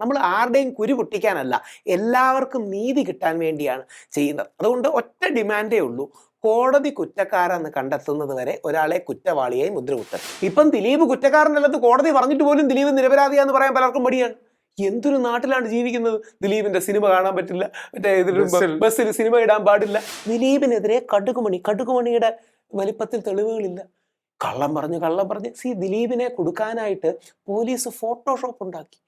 നമ്മൾ ആരുടെയും കുരു പൊട്ടിക്കാനല്ല, എല്ലാവർക്കും നീതി കിട്ടാൻ വേണ്ടിയാണ് ചെയ്യുന്നത്. അതുകൊണ്ട് ഒറ്റ ഡിമാൻഡേ ഉള്ളൂ, കോടതി കുറ്റക്കാരെന്ന് കണ്ടെത്തുന്നത് വരെ ഒരാളെ കുറ്റവാളിയായി മുദ്രകുത്തൽ. ഇപ്പം ദിലീപ് കുറ്റക്കാരനല്ലെന്ന് കോടതി പറഞ്ഞിട്ട് പോലും ദിലീപ് നിരപരാധിയാന്ന് പറയാൻ പലർക്കും മടിയാണ്. എന്തൊരു നാട്ടിലാണ് ജീവിക്കുന്നത്? ദിലീപിന്റെ സിനിമ കാണാൻ പറ്റില്ല, മറ്റേ ബസ്സിൽ സിനിമ ഇടാൻ പാടില്ല. ദിലീപിനെതിരെ കടുകുമണിയുടെ വലിപ്പത്തിൽ തെളിവുകളില്ല. കള്ളം പറഞ്ഞ് ദിലീപിനെ കൊടുക്കാനായിട്ട് പോലീസ് ഫോട്ടോഷോപ്പ് ഉണ്ടാക്കി.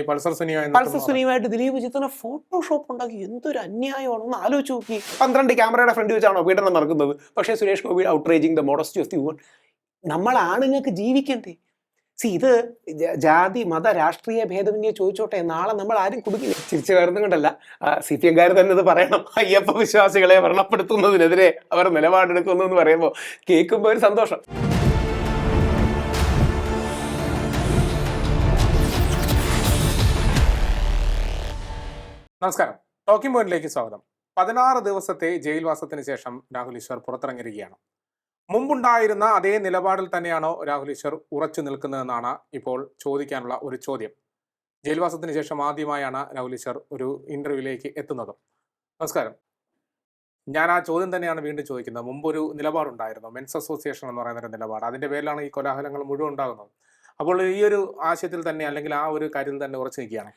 പൾസർ സുനിയുമായിട്ട് ദിലീപ് ചിത്രം ഫോട്ടോഷോപ്പ് ഉണ്ടാക്കി. എന്തൊരു അന്യായമാണെന്ന് ആലോചിച്ച് നോക്കി. 12 ക്യാമറയുടെ ഫ്രണ്ട് വെച്ചാണോ പീഡനം നടക്കുന്നത്? പക്ഷേ Suresh Gopi outraging the modesty of the woman. നമ്മൾ ആണുങ്ങൾക്ക് ജീവിക്കണ്ടേ? ഇത് ജാതി മത രാഷ്ട്രീയ ഭേദമന്യേ ചോദിച്ചോട്ടെ, നാളെ നമ്മൾ ആരും കുടുങ്ങില്ല. ചിരിച്ചു കയറുന്നുകൊണ്ടല്ല, CPM-കാർ തന്നെ ഇത് പറയണം. അയ്യപ്പ വിശ്വാസികളെ വ്രണപ്പെടുത്തുന്നതിനെതിരെ അവർ നിലപാടെടുക്കുന്നു എന്ന് പറയുമ്പോൾ കേൾക്കുമ്പോൾ ഒരു സന്തോഷം. നമസ്കാരം, ടോക്കിംഗ് പോയിന്റിലേക്ക് സ്വാഗതം. 16 ദിവസത്തെ ജയിൽവാസത്തിന് ശേഷം രാഹുൽ ഈശ്വർ പുറത്തിറങ്ങിയിരിക്കുകയാണ്. മുമ്പുണ്ടായിരുന്ന അതേ നിലപാടിൽ തന്നെയാണോ രാഹുൽ ഈശ്വർ ഉറച്ചു നിൽക്കുന്നതെന്നാണ് ഇപ്പോൾ ചോദിക്കാനുള്ള ഒരു ചോദ്യം. ജയിൽവാസത്തിന് ശേഷം ആദ്യമായാണ് രാഹുൽ ഈശ്വർ ഒരു ഇന്റർവ്യൂവിലേക്ക് എത്തുന്നത്. നമസ്കാരം. ഞാൻ ആ ചോദ്യം തന്നെയാണ് വീണ്ടും ചോദിക്കുന്നത്. മുമ്പൊരു നിലപാടുണ്ടായിരുന്നു, മെൻസ് അസോസിയേഷൻ എന്ന് പറയുന്ന ഒരു നിലപാട്. അതിന്റെ പേരിലാണ് ഈ കോലാഹലങ്ങൾ മുഴുവൻ ഉണ്ടാകുന്നത്. അപ്പോൾ ഈ ഒരു ആശയത്തിൽ തന്നെ, അല്ലെങ്കിൽ ആ ഒരു കാര്യത്തിൽ തന്നെ ഉറച്ചു നിൽക്കുകയാണ്.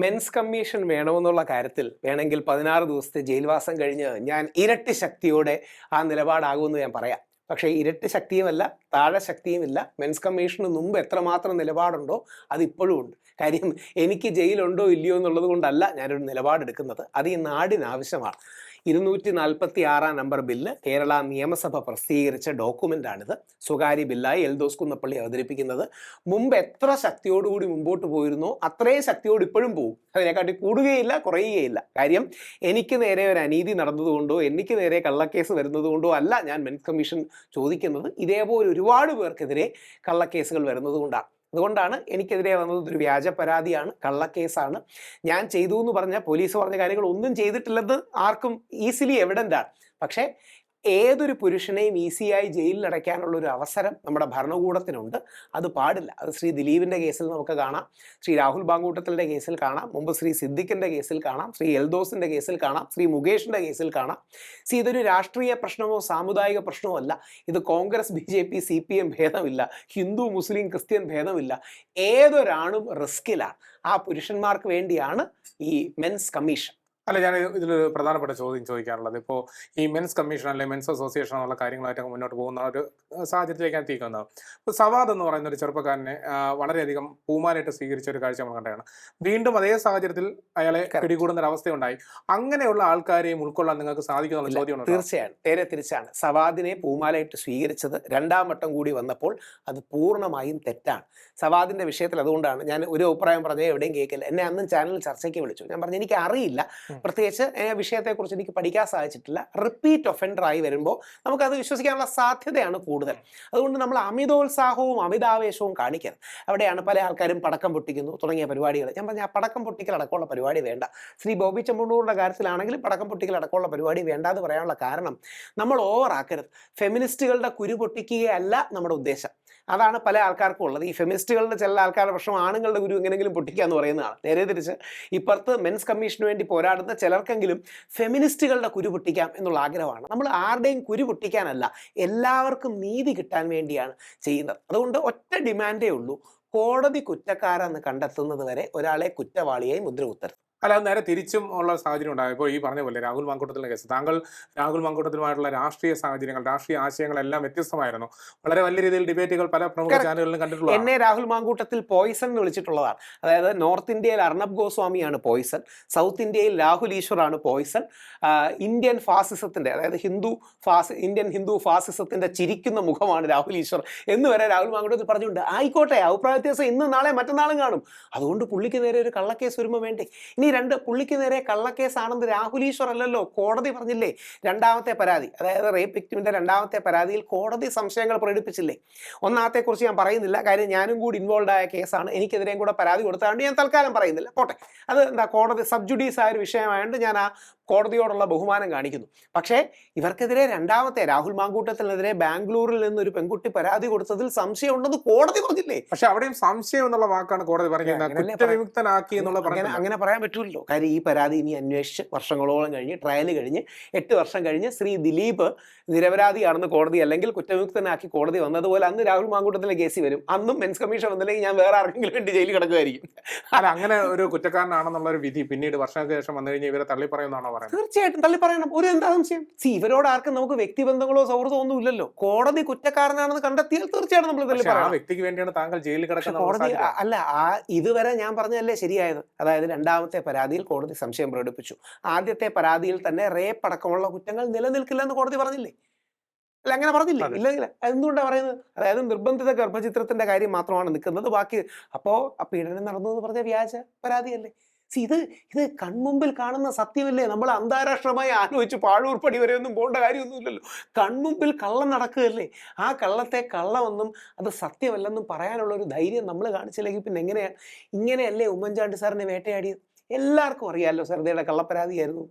മെൻസ് കമ്മീഷൻ വേണമെന്നുള്ള കാര്യത്തിൽ വേണമെങ്കിൽ 16 ദിവസത്തെ ജയിൽവാസം കഴിഞ്ഞ് ഞാൻ ഇരട്ടി ശക്തിയോടെ ആ നിലപാടാകുമെന്ന് ഞാൻ പറയാം. പക്ഷേ ഇരട്ടി ശക്തിയുമല്ല, താഴെ ശക്തിയുമില്ല. മെൻസ് കമ്മീഷന് മുമ്പ് എത്രമാത്രം നിലപാടുണ്ടോ അതിപ്പോഴും ഉണ്ട്. കാര്യം എനിക്ക് ജയിലുണ്ടോ ഇല്ലയോ എന്നുള്ളത് കൊണ്ടല്ല ഞാനൊരു നിലപാടെടുക്കുന്നത്, അത് ഈ നാടിനാവശ്യമാണ്. 246 നമ്പർ ബില്ല് കേരള നിയമസഭ പ്രസിദ്ധീകരിച്ച ഡോക്യുമെൻ്റാണിത്. സ്വകാര്യ ബില്ലായി എൽദോസ് കുന്നപ്പള്ളി അവതരിപ്പിക്കുന്നത്. മുമ്പ് എത്ര ശക്തിയോടുകൂടി മുമ്പോട്ട് പോയിരുന്നോ അത്രയും ശക്തിയോട് ഇപ്പോഴും പോകും. അതിനെക്കാട്ടി കൂടുകയില്ല, കുറയുകയില്ല. കാര്യം എനിക്ക് നേരെ ഒരു അനീതി നടന്നതുകൊണ്ടോ എനിക്ക് നേരെ കള്ളക്കേസ് വരുന്നതുകൊണ്ടോ അല്ല ഞാൻ മെൻസ് കമ്മീഷൻ ചോദിക്കുന്നത്. ഇതേപോലെ ഒരുപാട് പേർക്കെതിരെ കള്ളക്കേസുകൾ വരുന്നത് കൊണ്ടാണ്. അതുകൊണ്ടാണ് എനിക്കെതിരെ വന്നത് ഒരു വ്യാജ പരാതിയാണ്, കള്ളക്കേസാണ്. ഞാൻ ചെയ്തു എന്ന് പറഞ്ഞാൽ പോലീസ് പറഞ്ഞ കാര്യങ്ങൾ ഒന്നും ചെയ്തിട്ടില്ലെന്ന് ആർക്കും ഈസിലി എവിഡൻ്റാണ്. പക്ഷേ ഏതൊരു പുരുഷനെയും ഈസിയായി ജയിലിലടയ്ക്കാനുള്ള ഒരു അവസരം നമ്മുടെ ഭരണകൂടത്തിനുണ്ട്. അത് പാടില്ല. അത് ശ്രീ ദിലീപിൻ്റെ കേസിൽ നമുക്ക് കാണാം, ശ്രീ രാഹുൽ ബാങ്കൂട്ടത്തിൻ്റെ കേസിൽ കാണാം, മുമ്പ് ശ്രീ സിദ്ദിഖിൻ്റെ കേസിൽ കാണാം, ശ്രീ എൽദോസിൻ്റെ കേസിൽ കാണാം, ശ്രീ മുകേഷിൻ്റെ കേസിൽ കാണാം. ഇതൊരു രാഷ്ട്രീയ പ്രശ്നമോ സാമുദായിക പ്രശ്നമോ അല്ല. ഇത് Congress, BJP, CPM ഭേദമില്ല, Hindu Muslim Christian ഭേദമില്ല. ഏതൊരാണും റിസ്കിലാണ്. ആ പുരുഷന്മാർക്ക് വേണ്ടിയാണ് ഈ മെൻസ് കമ്മീഷൻ. അല്ല, ഞാൻ ഇതിലൊരു പ്രധാനപ്പെട്ട ചോദ്യം ചോദിക്കാറുള്ളത്, ഇപ്പോൾ ഈ മെൻസ് കമ്മീഷൻ അല്ലെങ്കിൽ മെൻസ് അസോസിയേഷൻ എന്നുള്ള കാര്യങ്ങളായിട്ടൊക്കെ മുന്നോട്ട് പോകുന്ന ഒരു സാഹചര്യത്തിലേക്കാണ് എത്തിക്കുന്നത്. ഇപ്പോൾ സവാദ് എന്ന് പറയുന്ന ഒരു ചെറുപ്പക്കാരനെ വളരെയധികം പൂമാലയിട്ട് സ്വീകരിച്ച ഒരു കാഴ്ച നമ്മൾ കണ്ടതാണ്. വീണ്ടും അതേ സാഹചര്യത്തിൽ അയാളെ പിടികൂടുന്ന ഒരു അവസ്ഥയുണ്ടായി. അങ്ങനെയുള്ള ആൾക്കാരെയും ഉൾക്കൊള്ളാൻ നിങ്ങൾക്ക് സാധിക്കുന്നുള്ള ചോദ്യമാണ്. തീർച്ചയായും നേരെ തിരിച്ചാണ്. സവാദിനെ പൂമാലയിട്ട് സ്വീകരിച്ചത് 2ാം വട്ടം കൂടി വന്നപ്പോൾ അത് പൂർണ്ണമായും തെറ്റാണ്. സവാദിന്റെ വിഷയത്തിൽ അതുകൊണ്ടാണ് ഞാൻ ഒരു അഭിപ്രായം പറഞ്ഞത് എവിടെയും കേൾക്കില്ല. എന്നെ അന്നും ചാനലിൽ ചർച്ചയ്ക്ക് വിളിച്ചു. ഞാൻ പറഞ്ഞു എനിക്ക് അറിയില്ല, പ്രത്യേകിച്ച് വിഷയത്തെക്കുറിച്ച് എനിക്ക് പഠിക്കാൻ സാധിച്ചിട്ടില്ല. റിപ്പീറ്റ് ഒഫൻഡറായി വരുമ്പോൾ നമുക്കത് വിശ്വസിക്കാനുള്ള സാധ്യതയാണ് കൂടുതൽ. അതുകൊണ്ട് നമ്മൾ അമിതോത്സാഹവും അമിതാവേശവും കാണിക്കരുത്. അവിടെയാണ് പല ആൾക്കാരും പടക്കം പൊട്ടിക്കുന്നു തുടങ്ങിയ പരിപാടികൾ. ഞാൻ പറഞ്ഞ ആ പടക്കം പൊട്ടിക്കൽ അടക്കമുള്ള പരിപാടി വേണ്ട. ശ്രീ ബോബി ചെമ്മണ്ണൂരിൻ്റെ കാര്യത്തിലാണെങ്കിൽ പടക്കം പൊട്ടിക്കൽ അടക്കമുള്ള പരിപാടി വേണ്ട എന്ന് പറയാനുള്ള കാരണം നമ്മൾ ഓവറാക്കരുത്. ഫെമിനിസ്റ്റുകളുടെ കുരു പൊട്ടിക്കുകയല്ല നമ്മുടെ ഉദ്ദേശം. അതാണ് പല ആൾക്കാർക്കും ഉള്ളത്. ഈ ഫെമിനിസ്റ്റുകളുടെ ചില ആൾക്കാരുടെ പ്രശ്നം ആണുങ്ങളുടെ ഗുരു എങ്ങനെയെങ്കിലും പൊട്ടിക്കുക എന്ന് പറയുന്നതാണ്. നേരെ തിരിച്ച് ഇപ്പുറത്ത് മെൻസ് കമ്മീഷന് വേണ്ടി പോരാടുന്ന ചിലർക്കെങ്കിലും ഫെമിനിസ്റ്റുകളുടെ കുരു പൊട്ടിക്കാം എന്നുള്ള ആഗ്രഹമാണ്. നമ്മൾ ആരുടെയും കുരു പൊട്ടിക്കാനല്ല, എല്ലാവർക്കും നീതി കിട്ടാൻ വേണ്ടിയാണ് ചെയ്യുന്നത്. അതുകൊണ്ട് ഒറ്റ ഡിമാൻഡേ ഉള്ളൂ, കോടതി കുറ്റക്കാരെന്ന് കണ്ടെത്തുന്നത് വരെ ഒരാളെ കുറ്റവാളിയായി മുദ്രകുത്തരുത്. അല്ല, നേരെ തിരിച്ചും ഉള്ള സാഹചര്യം ഉണ്ടാകും. ഇപ്പോൾ ഈ പറഞ്ഞ പോലെ രാഹുൽ മാങ്കൂട്ടത്തിൻ്റെ കേസ്, താങ്കൾ രാഹുൽ മാങ്കൂട്ടത്തിലുമായിട്ടുള്ള രാഷ്ട്രീയ സാഹചര്യങ്ങൾ, രാഷ്ട്രീയ ആശയങ്ങളെല്ലാം വ്യത്യസ്തമായിരുന്നു. വളരെ വലിയ രീതിയിൽ ഡിബേറ്റുകൾ പല പ്രമുഖ ചാനലുകളിലും കണ്ടിട്ടുള്ള എന്നെ രാഹുൽ മാങ്കൂട്ടത്തിൽ പോയിസൺ എന്ന് വിളിച്ചിട്ടുള്ളതാണ്. അതായത് നോർത്ത് ഇന്ത്യയിൽ അർണബ് ഗോസ്വാമിയാണ് പോയിസൺ, സൗത്ത് ഇന്ത്യയിൽ രാഹുൽ ഈശ്വറാണ് പോയിസൺ. ഇന്ത്യൻ ഫാസിസത്തിൻ്റെ, അതായത് ഇന്ത്യൻ ഹിന്ദു ഫാസിസത്തിൻ്റെ ചിരിക്കുന്ന മുഖമാണ് രാഹുൽ ഈശ്വർ എന്ന് വരെ രാഹുൽ മാങ്കൂട്ടത്തിൽ പറഞ്ഞുകൊണ്ട് ആയിക്കോട്ടെ, അഭിപ്രായ വ്യത്യാസം ഇന്ന് നാളെ മറ്റന്നാളും കാണും. അതുകൊണ്ട് പുള്ളിക്ക് നേരെ ഒരു കള്ളക്കേസ് വരുമ്പോൾ വേണ്ടേ? ഇനി പുള്ളിക്ക് നേരെ കള്ളക്കേസാണെന്ന് രാഹുൽ ഈശ്വർ അല്ലല്ലോ, കോടതി പറഞ്ഞില്ലേ. 2ാമത്തെ പരാതി, അതായത് റേപ്പ് വിക്ടിമിന്റെ 2ാമത്തെ പരാതിയിൽ കോടതി സംശയങ്ങൾ പ്രകടിപ്പിച്ചില്ലേ. 1ാമത്തെ കുറിച്ച് ഞാൻ പറയുന്നില്ല, കാര്യം ഞാനും കൂടി ഇൻവോൾവ് ആയ കേസാണ്. എനിക്കെതിരെയും കൂടെ പരാതി കൊടുത്താണ്ട് ഞാൻ തൽക്കാലം പറയുന്നില്ല, പോട്ടെ. അത് കോടതി സബ് ജുഡീസ് ആയ ഒരു വിഷയമായതുകൊണ്ട് ഞാൻ ആ കോടതിയോടുള്ള ബഹുമാനം കാണിക്കുന്നു. പക്ഷേ ഇവർക്കെതിരെ രണ്ടാമത്തെ രാഹുൽ മാങ്കൂട്ടത്തിനെതിരെ ബാംഗ്ലൂരിൽ നിന്ന് ഒരു പെൺകുട്ടി പരാതി കൊടുത്തതിൽ സംശയം ഉണ്ടെന്ന് കോടതി പറഞ്ഞില്ലേ? പക്ഷെ അവിടെയും സംശയം എന്നുള്ള വാക്കാണ് കോടതി പറഞ്ഞത്, കുറ്റവിമുക്തനാക്കി എന്നുള്ള അങ്ങനെ പറയാൻ പറ്റൂല്ലോ. കാര്യം ഈ പരാതി ഇനി അന്വേഷിച്ച് വർഷങ്ങളോളം കഴിഞ്ഞ് ട്രയൽ കഴിഞ്ഞ് 8 വർഷം കഴിഞ്ഞ് ശ്രീ ദിലീപ് നിരപരാധിയാണെന്ന് കോടതി അല്ലെങ്കിൽ കുറ്റവിമുക്തനാക്കി കോടതി വന്നതുപോലെ അന്ന് രാഹുൽ മാങ്കൂട്ടത്തിലെ കേസ് വരും. അന്നും മെൻസ് കമ്മീഷൻ വന്നില്ലെങ്കിൽ ഞാൻ വേറെ ആർക്കെങ്കിലും വേണ്ടി ജയിലിൽ കിടക്കുമായിരിക്കും. അല്ല, അങ്ങനെ ഒരു കുറ്റക്കാരനാണെന്നുള്ള ഒരു വിധി പിന്നീട് വർഷങ്ങൾക്ക് ശേഷം വന്നു കഴിഞ്ഞാൽ ഇവരെ തള്ളി പറയുന്നതാണോ പറയുന്നത്? തീർച്ചയായിട്ടും തള്ളി പറയണം. ഒരു എന്താ സംശയം? ഇവരോട് ആർക്കും നമുക്ക് വ്യക്തിബന്ധങ്ങളോ സൗഹൃദമോ ഒന്നും ഇല്ലല്ലോ. കോടതി കുറ്റക്കാരനാണെന്ന് കണ്ടെത്തിയാൽ തീർച്ചയായിട്ടും നമ്മൾ തള്ളി പറയണം. ആ വ്യക്തിക്ക് വേണ്ടിയാണ് താങ്കൾ ജയിലിൽ കിടക്കുന്നത്. കോടതി അല്ല, ഇതുവരെ ഞാൻ പറഞ്ഞതല്ലേ ശരിയായത്. അതായത് രണ്ടാമത്തെ പരാതിയിൽ കോടതി സംശയം പ്രകടിപ്പിച്ചു. ആദ്യത്തെ പരാതിയിൽ തന്നെ റേപ്പ് അടക്കമുള്ള കുറ്റങ്ങൾ നിലനിൽക്കില്ലെന്ന് കോടതി പറഞ്ഞില്ലേ? അല്ല, അങ്ങനെ പറഞ്ഞില്ലേ? ഇല്ലെങ്കിൽ എന്തുകൊണ്ടാണ് പറയുന്നത്? അതായത് നിർബന്ധിത ഗർഭചിത്രത്തിന്റെ കാര്യം മാത്രമാണ് നിൽക്കുന്നത്, ബാക്കി അപ്പോ ആ പീഡനം നടന്നു എന്ന് പറഞ്ഞ വ്യാജ പരാതിയല്ലേ? ഇത് കൺമുമ്പിൽ കാണുന്ന സത്യമല്ലേ? നമ്മൾ അന്താരാഷ്ട്രമായി ആലോചിച്ച് പാഴൂർപ്പടി വരെ ഒന്നും പോകേണ്ട കാര്യമൊന്നുമില്ലല്ലോ. കൺമുമ്പിൽ കള്ളം നടക്കുകയല്ലേ? ആ കള്ളത്തെ കള്ളമെന്നും അത് സത്യമല്ലെന്നും പറയാനുള്ള ഒരു ധൈര്യം നമ്മൾ കാണിച്ചില്ലെങ്കിൽ പിന്നെ എങ്ങനെയാണ്? ഇങ്ങനെയല്ലേ ഉമ്മൻചാണ്ടി സാറിനെ വേട്ടയാടിയത്? എല്ലാവർക്കും അറിയാമല്ലോ സരിതയുടെ കള്ളപ്പരാതിയായിരുന്നു.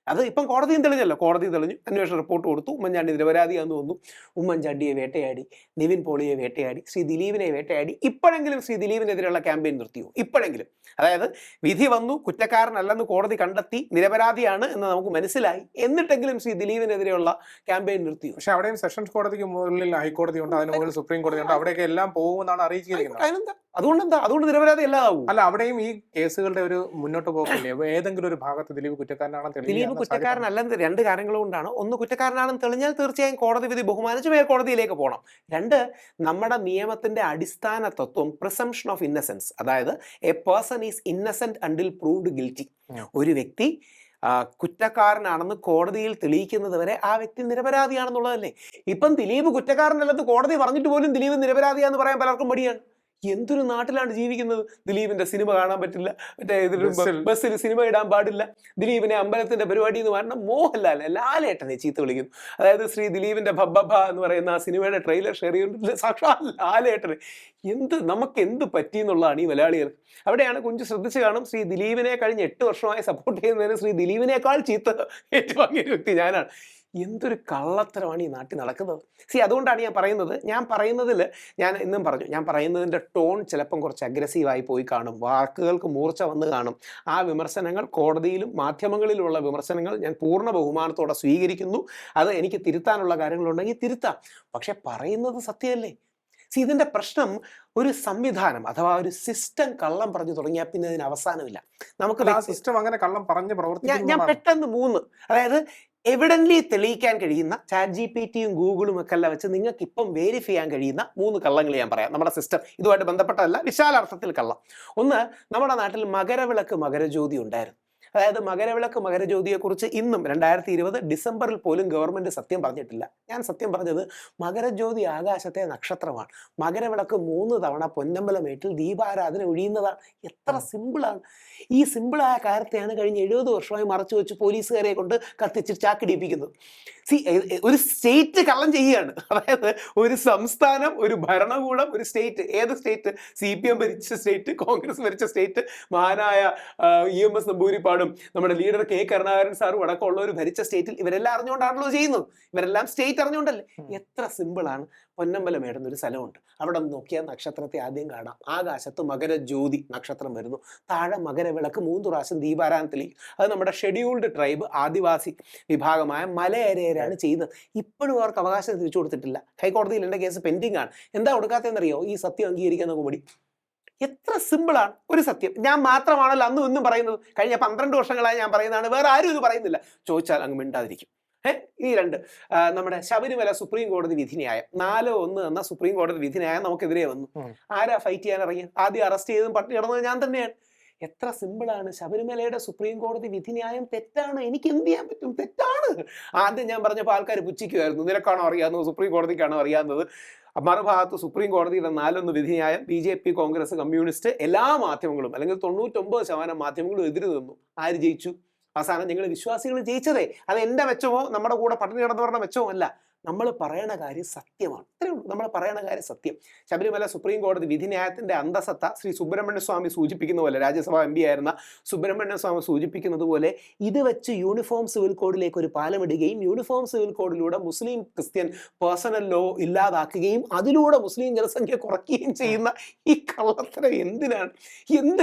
അത് ഇപ്പം കോടതിയും തെളിഞ്ഞല്ലോ. കോടതി തെളിഞ്ഞു, അന്വേഷണ റിപ്പോർട്ട് കൊടുത്തു, ഉമ്മൻചാണ്ടി നിരപരാധിയാണെന്ന് വന്നു. ഉമ്മൻചാണ്ടിയെ വേട്ടയാടി, നിവിൻ പോളിയെ വേട്ടയാടി, ശ്രീ ദിലീപിനെ വേട്ടയാടി. ഇപ്പോഴെങ്കിലും ശ്രീ ദിലീപിനെതിരെയുള്ള ക്യാമ്പയിൻ നിർത്തിയോ? ഇപ്പോഴെങ്കിലും. അതായത് വിധി വന്നു, കുറ്റക്കാരനല്ലെന്ന് കോടതി കണ്ടെത്തി, നിരപരാധിയാണ് എന്ന് നമുക്ക് മനസ്സിലായി, എന്നിട്ടെങ്കിലും ശ്രീ ദിലീപിനെതിരെയുള്ള ക്യാമ്പയിൻ നിർത്തിയോ? പക്ഷെ അവിടെയും സെഷൻസ് കോടതിക്ക് മുകളിൽ ഹൈക്കോടതി ഉണ്ട്, അതിന് മുകളിൽ സുപ്രീം കോടതി ഉണ്ട്. അവിടെയൊക്കെ എല്ലാം പോകുമെന്നാണ് അറിയിച്ചിരിക്കുന്നത്. അതുകൊണ്ട് നിരപരാധി അല്ലാതാവും. അല്ല, അവിടെയും ഈ കേസുകളുടെ ഒരു മുന്നോട്ട് പോക്കില്ലേ? ഏതെങ്കിലും ഒരു ഭാഗത്ത് ദിലീപ് കുറ്റക്കാരനാണെന്ന് ദിലീപ് കുറ്റക്കാരനല്ലെന്ന് 2 കാര്യങ്ങൾ കൊണ്ടാണ്. ഒന്ന്, കുറ്റക്കാരനാണെന്ന് തെളിഞ്ഞാൽ തീർച്ചയായും കോടതി വിധി ബഹുമാനിച്ച് മേൽക്കോടതിയിലേക്ക് പോകണം. 2, നമ്മുടെ നിയമത്തിന്റെ അടിസ്ഥാന തത്വം പ്രിസംപ്ഷൻ ഓഫ് ഇന്നസെൻസ്. അതായത് A person is Innocent until proved guilty. ഒരു വ്യക്തി കുറ്റക്കാരനാണെന്ന് കോടതിയിൽ തെളിയിക്കുന്നത് വരെ ആ വ്യക്തി നിരപരാധിയാണെന്നുള്ളതല്ലേ? ഇപ്പം ദിലീപ് കുറ്റക്കാരനല്ലെന്ന് കോടതി പറഞ്ഞിട്ട് പോലും ദിലീപ് നിരപരാധിയാന്ന് പറയാൻ പലർക്കും മടിയാണ്. എന്തൊരു നാട്ടിലാണ് ജീവിക്കുന്നത്? ദിലീപിന്റെ സിനിമ കാണാൻ പറ്റില്ല, മറ്റേ ബസ്സിൽ സിനിമ ഇടാൻ പാടില്ല, ദിലീപിനെ അമ്പലത്തിന്റെ പരിപാടി എന്ന് പറഞ്ഞാൽ മോഹൻലാൽ ലാലേട്ടനെ ചീത്ത വിളിക്കുന്നു. അതായത് ശ്രീ ദിലീപിന്റെ ഭബ്ബഭ എന്ന് പറയുന്ന ആ സിനിമയുടെ ട്രെയിലർ ഷെയർ ചെയ്യുന്നില്ല സാക്ഷാൽ ലാലേട്ടന്. നമുക്ക് എന്ത് പറ്റി എന്നുള്ളതാണ് ഈ മലയാളികൾ. അവിടെയാണ് കുഞ്ചു ശ്രദ്ധിച്ചു കാണും, ശ്രീ ദിലീപിനെ കഴിഞ്ഞ് 8 വർഷമായി സപ്പോർട്ട് ചെയ്യുന്നതിന് ശ്രീ ദിലീപിനേക്കാൾ ചീത്ത ഏറ്റുവാങ്ങിയ വ്യക്തി ഞാനാണ്. എന്തൊരു കള്ളത്തരമാണ് ഈ നാട്ടിൽ നടക്കുന്നത്. അതുകൊണ്ടാണ് ഞാൻ പറയുന്നതിൽ ഞാൻ ഇന്നും പറഞ്ഞു, ഞാൻ പറയുന്നതിൻ്റെ ടോൺ ചിലപ്പം കുറച്ച് അഗ്രസീവായി പോയി കാണും, വാക്കുകൾക്ക് മൂർച്ച വന്ന് കാണും. ആ വിമർശനങ്ങൾ, കോടതിയിലും മാധ്യമങ്ങളിലുമുള്ള വിമർശനങ്ങൾ ഞാൻ പൂർണ്ണ ബഹുമാനത്തോടെ സ്വീകരിക്കുന്നു. അത് എനിക്ക് തിരുത്താനുള്ള കാര്യങ്ങളുണ്ടെങ്കിൽ തിരുത്താം. പക്ഷെ പറയുന്നത് സത്യമല്ലേ? ഇതിന്റെ പ്രശ്നം ഒരു സംവിധാനം അഥവാ ഒരു സിസ്റ്റം കള്ളം പറഞ്ഞു തുടങ്ങിയാൽ പിന്നെ അതിന് അവസാനമില്ല. നമുക്ക് സിസ്റ്റം അങ്ങനെ കള്ളം പറഞ്ഞ് പ്രവർത്തിക്കും. ഞാൻ പെട്ടെന്ന് 3, അതായത് എവിഡൻലി തെളിയിക്കാൻ കഴിയുന്ന ChatGPTയും ഗൂഗിളും ഒക്കെ എല്ലാം വെച്ച് നിങ്ങൾക്ക് ഇപ്പം വെരിഫൈ ചെയ്യാൻ കഴിയുന്ന 3 കള്ളങ്ങൾ ഞാൻ പറയാം. നമ്മുടെ സിസ്റ്റം ഇതുമായിട്ട് ബന്ധപ്പെട്ടതല്ല, വിശാലാർത്ഥത്തിൽ കള്ളം. ഒന്ന്, നമ്മുടെ നാട്ടിൽ മകരവിളക്ക് മകരജ്യോതി ഉണ്ടായിരുന്നു. അതായത് മകരവിളക്ക് മകരജ്യോതിയെക്കുറിച്ച് ഇന്നും 2020 ഡിസംബറിൽ പോലും ഗവൺമെന്റ് സത്യം പറഞ്ഞിട്ടില്ല. ഞാൻ സത്യം പറഞ്ഞത്, മകരജ്യോതി ആകാശത്തെ നക്ഷത്രമാണ്. മകരവിളക്ക് 3 തവണ പൊന്നമ്പലമേട്ടിൽ ദീപാരാധന ഒഴിയുന്നതാണ്. എത്ര സിമ്പിളാണ്! ഈ സിമ്പിളായ കാര്യത്തെയാണ് കഴിഞ്ഞ 70 വർഷമായി മറച്ചു വെച്ച് പോലീസുകാരെ കൊണ്ട് കത്തിച്ച് ചാക്കിടിപ്പിക്കുന്നത്. ഒരു സ്റ്റേറ്റ് കള്ളം ചെയ്യുകയാണ്. അതായത് ഒരു സംസ്ഥാനം, ഒരു ഭരണകൂടം, ഒരു സ്റ്റേറ്റ്. ഏത് സ്റ്റേറ്റ്? CPM ഭരിച്ച സ്റ്റേറ്റ്, കോൺഗ്രസ് ഭരിച്ച സ്റ്റേറ്റ്, മഹാനായ EMS നമ്പൂതിരിപ്പാടും നമ്മുടെ ലീഡർ K കരുണാകരൻ സാറും അടക്കമുള്ളവർ ഭരിച്ച സ്റ്റേറ്റിൽ ഇവരെല്ലാം അറിഞ്ഞുകൊണ്ടാണല്ലോ ചെയ്യുന്നത്. ഇവരെല്ലാം സ്റ്റേറ്റ് അറിഞ്ഞുകൊണ്ടല്ലേ? എത്ര സിമ്പിളാണ്. പൊന്നമ്പലമേടുന്ന ഒരു സ്ഥലമുണ്ട്, അവിടെ നോക്കിയാൽ നക്ഷത്രത്തെ ആദ്യം കാണാം. ആകാശത്ത് മകരജ്യോതി നക്ഷത്രം വരുന്നു, താഴെ മകരവിളക്ക് 3 പ്രാവശ്യം ദീപാരാധന തെളിയിക്കും. അത് നമ്മുടെ ഷെഡ്യൂൾഡ് ട്രൈബ്, ആദിവാസി വിഭാഗമായ മലയരയരാണ് ചെയ്യുന്നത്. ഇപ്പോഴും അവർക്ക് അവകാശം തിരിച്ചു കൊടുത്തിട്ടില്ല. ഹൈക്കോടതിയിൽ എൻ്റെ കേസ് പെൻഡിങ് ആണ്. എന്താ കൊടുക്കാത്തതെന്നറിയോ? ഈ സത്യം അംഗീകരിക്കാൻ കൂടി. എത്ര സിമ്പിളാണ് ഒരു സത്യം. ഞാൻ മാത്രമാണല്ലോ അന്നും ഇന്നും പറയുന്നത്. കഴിഞ്ഞ 12 വർഷങ്ങളായി ഞാൻ പറയുന്നതാണ്, വേറെ ആരും ഇത് പറയുന്നില്ല. ചോദിച്ചാൽ അങ്ങ് മിണ്ടാതിരിക്കും. ഈ 2, നമ്മുടെ ശബരിമല സുപ്രീം കോടതി വിധിന്യായം 4-1 എന്ന സുപ്രീം കോടതി വിധിന്യായം നമുക്കെതിരെ വന്നു. ആരാ ഫൈറ്റ് ചെയ്യാൻ ഇറങ്ങിയത്? ആദ്യം അറസ്റ്റ് ചെയ്തും പട്ടി കിടന്നത് ഞാൻ തന്നെയാണ്. എത്ര സിമ്പിളാണ്. ശബരിമലയുടെ സുപ്രീം കോടതി വിധിന്യായം തെറ്റാണ്, എനിക്ക് എന്ത് ചെയ്യാൻ പറ്റും? തെറ്റാണ്. ആദ്യം ഞാൻ പറഞ്ഞപ്പോൾ ആൾക്കാർ പുച്ഛിക്കുമായിരുന്നു, നിനക്കാണോ അറിയാവുന്നത്, സുപ്രീം കോടതിക്കാണോ അറിയാവുന്നത്? മറുഭാഗത്ത് സുപ്രീം കോടതിയുടെ 4-1 വിധിന്യായം BJP, കോൺഗ്രസ്, കമ്മ്യൂണിസ്റ്റ് എല്ലാ മാധ്യമങ്ങളും അല്ലെങ്കിൽ 99% മാധ്യമങ്ങളും എതിര് നിന്നു. ആര് ജയിച്ചു? അവസാനം ഞങ്ങൾ വിശ്വാസികൾ ജയിച്ചതേ. അത് എൻ്റെ മെച്ചമോ നമ്മുടെ കൂടെ പട്ടിണി കിടന്നവരുടെ മെച്ചമോ അല്ല, നമ്മൾ പറയണ കാര്യം സത്യമാണ്. അത്രേ ഉള്ളൂ, നമ്മൾ പറയണ കാര്യം സത്യം. ശബരിമല സുപ്രീം കോടതി വിധിന്യായത്തിന്റെ അന്തസത്ത ശ്രീ സുബ്രഹ്മണ്യ സ്വാമി സൂചിപ്പിക്കുന്ന പോലെ, രാജ്യസഭാ എം പി ആയിരുന്ന സുബ്രഹ്മണ്യ സ്വാമി സൂചിപ്പിക്കുന്നത് പോലെ, ഇത് വെച്ച് യൂണിഫോം സിവിൽ കോഡിലേക്ക് ഒരു പാലമിടുകയും uniform civil കോഡിലൂടെ Muslim Christian personal law ഇല്ലാതാക്കുകയും അതിലൂടെ മുസ്ലിം ജനസംഖ്യ കുറയ്ക്കുകയും ചെയ്യുന്ന ഈ കള്ളത്തരം എന്തിനാണ്?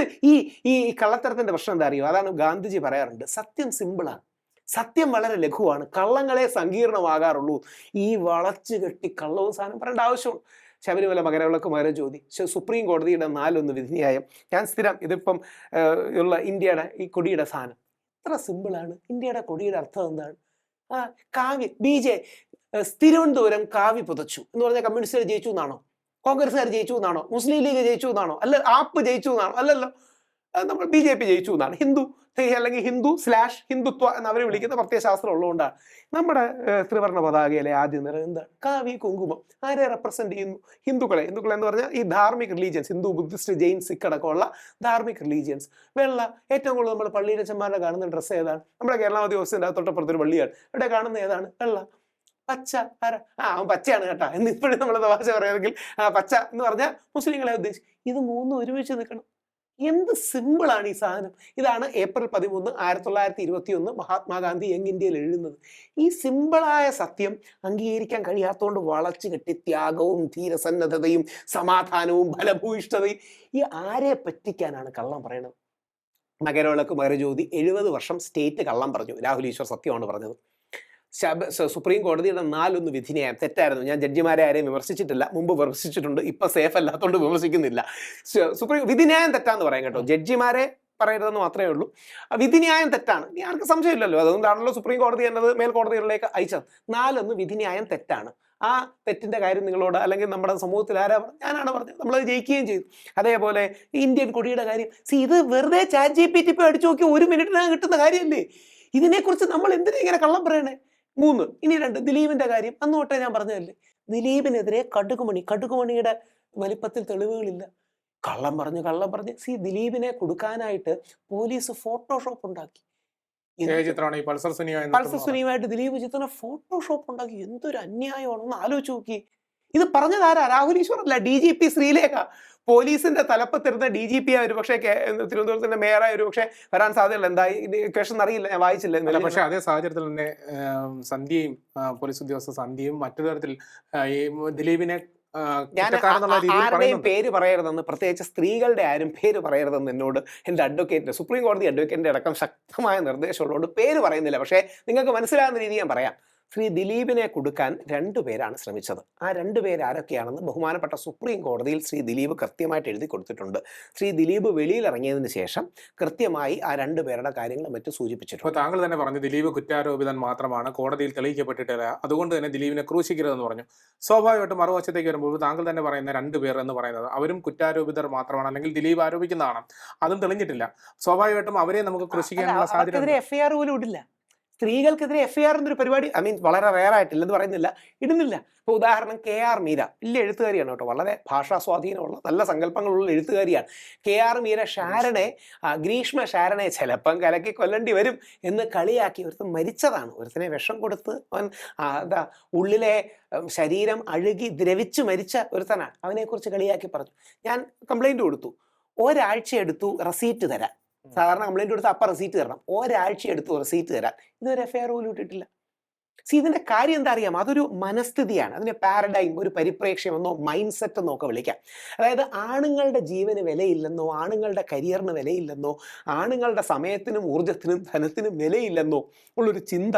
ഈ കള്ളത്തരത്തിന്റെ പ്രശ്നം എന്താ അറിയോ? അതാണ് ഗാന്ധിജി പറയാറുണ്ട്, സത്യം സിമ്പിളാണ്, സത്യം വളരെ ലഘുവാണ്, കള്ളങ്ങളെ സങ്കീർണമാകാറുള്ളൂ. ഈ വളച്ചു കെട്ടി കള്ളവും സാധനം പറയേണ്ട ആവശ്യമുള്ളൂ. ശബരിമല മകരവിളക്ക് മകരജ്യോതി, സുപ്രീം കോടതിയുടെ 4-1 വിധിന്യായം. ഞാൻ സ്ഥിരം ഇതിപ്പം ഉള്ള ഇന്ത്യയുടെ ഈ കൊടിയുടെ സാധനം എത്ര സിമ്പിളാണ്. ഇന്ത്യയുടെ കൊടിയുടെ അർത്ഥം എന്താണ്? കാവ്യ തിരുവനന്തപുരം കാവ്യ പുതച്ചു എന്ന് പറഞ്ഞാൽ കമ്മ്യൂണിസ്റ്റുകാർ ജയിച്ചു എന്നാണോ? കോൺഗ്രസ്സുകാർ ജയിച്ചു എന്നാണോ? മുസ്ലിം ലീഗ് ജയിച്ചു എന്നാണോ? അല്ല, ആപ്പ് ജയിച്ചു എന്നാണോ? അല്ലല്ലോ, നമ്മൾ BJP ജയിച്ചു എന്നാണ്. അല്ലെങ്കിൽ ഹിന്ദുത്വ എന്ന് അവർ വിളിക്കുന്ന പ്രത്യയശാസ്ത്രം ഉള്ളതുകൊണ്ടാണ്. നമ്മുടെ ത്രിവർണ്ണ പതാകയിലെ ആദ്യ നിറം എന്താണ്? കാവി കുങ്കുമം. ആരെ റെപ്രസെന്റ് ചെയ്യുന്നു? ഹിന്ദുക്കളെ എന്ന് പറഞ്ഞാൽ ഈ ധാർമ്മിക് റിലീജിയൻസ്, ഹിന്ദു, ബുദ്ധിസ്റ്റ്, ജെയിൻ, സിഖ് അടക്കമുള്ള ധാർമ്മിക് റിലീജിയൻസ്. വെള്ള, ഏറ്റവും കൂടുതൽ നമ്മൾ പള്ളിയിലച്ചന്മാരുടെ കാണുന്ന ഡ്രസ്സ് ഏതാണ്? നമ്മുടെ കേരളാവധി ദിവസത്തിന്റെ തൊട്ടപ്പുറത്തൊരു പള്ളിയാണ്, ഇവിടെ കാണുന്ന ഏതാണ്? വെള്ള. പച്ച അവൻ പച്ചയാണ് കേട്ടാ എന്ന് ഇപ്പോഴും നമ്മൾ തമാശ പറയുമെങ്കിൽ പച്ച എന്ന് പറഞ്ഞാൽ മുസ്ലിങ്ങളെ ഉദ്ദേശിച്ച്. ഇത് മൂന്നും ഒരുമിച്ച് നിൽക്കണം. എന്ത് സിമ്പിളാണ് ഈ സാധനം. ഇതാണ് ഏപ്രിൽ 13, 1921 മഹാത്മാഗാന്ധി യങ് ഇന്ത്യയിൽ എഴുതുന്നത്. ഈ സിമ്പിളായ സത്യം അംഗീകരിക്കാൻ കഴിയാത്തതുകൊണ്ട് വളച്ചു കെട്ടി ത്യാഗവും ധീരസന്നദ്ധതയും സമാധാനവും ഫലഭൂയിഷ്ഠതയും ഈ ആരെ പറ്റിക്കാനാണ് കള്ളം പറയണത്? മകരവിളക്ക് മകരജ്യോതി 70 വർഷം സ്റ്റേറ്റ് കള്ളം പറഞ്ഞു. രാഹുൽ ഈശ്വർ സത്യമാണ് പറഞ്ഞത്. സുപ്രീം കോടതിയുടെ 4-1 വിധിന്യായം തെറ്റായിരുന്നു. ഞാൻ ജഡ്ജിമാരെ ആരെയും വിമർശിച്ചിട്ടില്ല, മുമ്പ് വിമർശിച്ചിട്ടുണ്ട്, ഇപ്പൊ സേഫ് അല്ലാത്തതുകൊണ്ട് വിമർശിക്കുന്നില്ല. സുപ്രീം വിധിന്യായം തെറ്റാന്ന് പറയാം കേട്ടോ, ജഡ്ജിമാരെ പറയരുതെന്ന് മാത്രമേ ഉള്ളൂ. വിധിന്യായം തെറ്റാണ്, ഇനി ആർക്ക് സംശയമില്ലല്ലോ. അതുകൊണ്ടാണല്ലോ സുപ്രീം കോടതി എന്നത് മേൽക്കോടതികളിലേക്ക് അയച്ചത്. 4-1 വിധിന്യായം തെറ്റാണ്. ആ തെറ്റിന്റെ കാര്യം നിങ്ങളോട് അല്ലെങ്കിൽ നമ്മുടെ സമൂഹത്തിൽ ആരാ പറഞ്ഞത്? ഞാനാണ് പറഞ്ഞത്. നമ്മളത് ജയിക്കുകയും ചെയ്തു. അതേപോലെ ഇന്ത്യൻ കൊടിയുടെ കാര്യം, ഇത് വെറുതെ ChatGPT പോയി അടിച്ചു നോക്കി 1 മിനിറ്റിനകം കിട്ടുന്ന കാര്യമല്ലേ? ഇതിനെക്കുറിച്ച് നമ്മൾ എന്തിനാ ഇങ്ങനെ കള്ളം പറയണേ? 3. ഇനി 2, ദിലീപിന്റെ കാര്യം. അന്ന് തൊട്ടേ ഞാൻ പറഞ്ഞതല്ലേ, ദിലീപിനെതിരെ കടുകുമണിയുടെ വലിപ്പത്തിൽ തെളിവുകളില്ല. കള്ളം പറഞ്ഞ് ദിലീപിനെ കൊടുക്കാനായിട്ട് പോലീസ് ഫോട്ടോഷോപ്പ് ഉണ്ടാക്കി. പൾസർ സുനിയുമായിട്ട് ദിലീപ് ചിത്രം ഫോട്ടോഷോപ്പ് ഉണ്ടാക്കി. എന്തൊരു അന്യായമാണെന്ന് ആലോചിച്ച് നോക്കി. ഇത് പറഞ്ഞതാരാ? രാഹുൽ ഈശ്വർ അല്ല, DGP ശ്രീലേഖ. പോലീസിന്റെ തലപ്പത്തിരുന്ന DGP ഒരു പക്ഷേ തിരുവനന്തപുരത്തിന്റെ മേയറായ ഒരു പക്ഷേ വരാൻ സാധ്യതയുള്ള. എന്താ ക്വസ്റ്റൻ അറിയില്ല, ഞാൻ വായിച്ചില്ല. പക്ഷേ അതേ സാഹചര്യത്തിൽ തന്നെ സന്ധ്യയും പോലീസ് ഉദ്യോഗസ്ഥ സന്ധ്യയും മറ്റൊരു തരത്തിൽ ഈ ദിലീപിനെ ഞാൻ ആരുടെയും പേര് പറയരുതെന്ന്, പ്രത്യേകിച്ച് സ്ത്രീകളുടെ ആരും പേര് പറയരുതെന്ന് എന്നോട് എൻ്റെ അഡ്വക്കേറ്റിന്റെ, സുപ്രീം കോടതി അഡ്വക്കേറ്റിന്റെ അടക്കം ശക്തമായ നിർദ്ദേശമുള്ളതുകൊണ്ട് പേര് പറയുന്നില്ല. പക്ഷേ നിങ്ങൾക്ക് മനസ്സിലാകുന്ന രീതി ഞാൻ പറയാം. ശ്രീ ദിലീപിനെ കൊടുക്കാൻ 2 പേരാണ് ശ്രമിച്ചത്. ആ 2 പേര് ആരൊക്കെയാണെന്ന് ബഹുമാനപ്പെട്ട സുപ്രീം കോടതിയിൽ ശ്രീ ദിലീപ് കൃത്യമായിട്ട് എഴുതി കൊടുത്തിട്ടുണ്ട്. ശ്രീ ദിലീപ് വെളിയിൽ ഇറങ്ങിയതിന് ശേഷം കൃത്യമായി ആ 2 പേരുടെ കാര്യങ്ങൾ മറ്റും സൂചിപ്പിച്ചിട്ടുണ്ട്. താങ്കൾ തന്നെ പറഞ്ഞു ദിലീപ് കുറ്റാരോപിതൻ മാത്രമാണ്, കോടതിയിൽ തെളിയിക്കപ്പെട്ടിട്ടില്ല, അതുകൊണ്ട് തന്നെ ദിലീപിനെ ക്രൂശിക്കരുതെന്ന് പറഞ്ഞു. സ്വാഭാവികമായിട്ടും മറുവശത്തേക്ക് വരുമ്പോൾ താങ്കൾ തന്നെ പറയുന്ന 2 പേർ എന്ന് പറയുന്നത് അവരും കുറ്റാരോപിതർ മാത്രമാണ്, അല്ലെങ്കിൽ ദിലീപ് ആരോപിക്കുന്നതാണ്, അതും തെളിഞ്ഞിട്ടില്ല. സ്വാഭാവികമായിട്ടും അവരെ നമുക്ക് ക്രൂശിക്കാനുള്ള സാധ്യത. FIR പോലും ഇടില്ല. സ്ത്രീകൾക്കെതിരെ FIR എന്നൊരു പരിപാടി വളരെ റെയർ ആയിട്ടില്ലെന്ന് പറയുന്നില്ല, ഇടുന്നില്ല. ഇപ്പോൾ ഉദാഹരണം KR മീര, വലിയ എഴുത്തുകാരിയാണ് കേട്ടോ, വളരെ ഭാഷാ സ്വാധീനമുള്ള നല്ല സങ്കല്പങ്ങളുള്ള എഴുത്തുകാരിയാണ്. KR മീര ഗ്രീഷ്മ ഷാരനെ ചിലപ്പം കലക്കി കൊല്ലേണ്ടി വരും എന്ന് കളിയാക്കി ഒരുത്തൻ മരിച്ചതാണ്. ഒരുത്തനെ വിഷം കൊടുത്ത് അവൻ ഉള്ളിലെ ശരീരം അഴുകി ദ്രവിച്ചു മരിച്ച ഒരുത്തനാണ്. അവനെക്കുറിച്ച് കളിയാക്കി പറഞ്ഞു. ഞാൻ കംപ്ലൈൻറ്റ് കൊടുത്തു. ഒരാഴ്ച എടുത്തു റെസീറ്റ് തരാൻ. സാധാരണ കംപ്ലൈൻറ്റ് കൊടുത്ത് അപ്പം റെസീറ്റ് തരണം. ഒരാഴ്ച എടുത്തു റെസീറ്റ് തരാൻ. ഇതൊരു FIR പോലും ഇട്ടിട്ടില്ല. ഇതിന്റെ കാര്യം എന്താ അറിയാം? അതൊരു മനസ്ഥിതിയാണ്, അതിന്റെ പാരഡൈം, ഒരു പരിപ്രേക്ഷ്യം എന്നോ മൈൻഡ് സെറ്റ് എന്നോ ഒക്കെ വിളിക്കാം. അതായത് ആണുങ്ങളുടെ ജീവന് വിലയില്ലെന്നോ, ആണുങ്ങളുടെ കരിയറിന് വിലയില്ലെന്നോ, ആണുങ്ങളുടെ സമയത്തിനും ഊർജത്തിനും ധനത്തിനും വിലയില്ലെന്നോ ഉള്ളൊരു ചിന്ത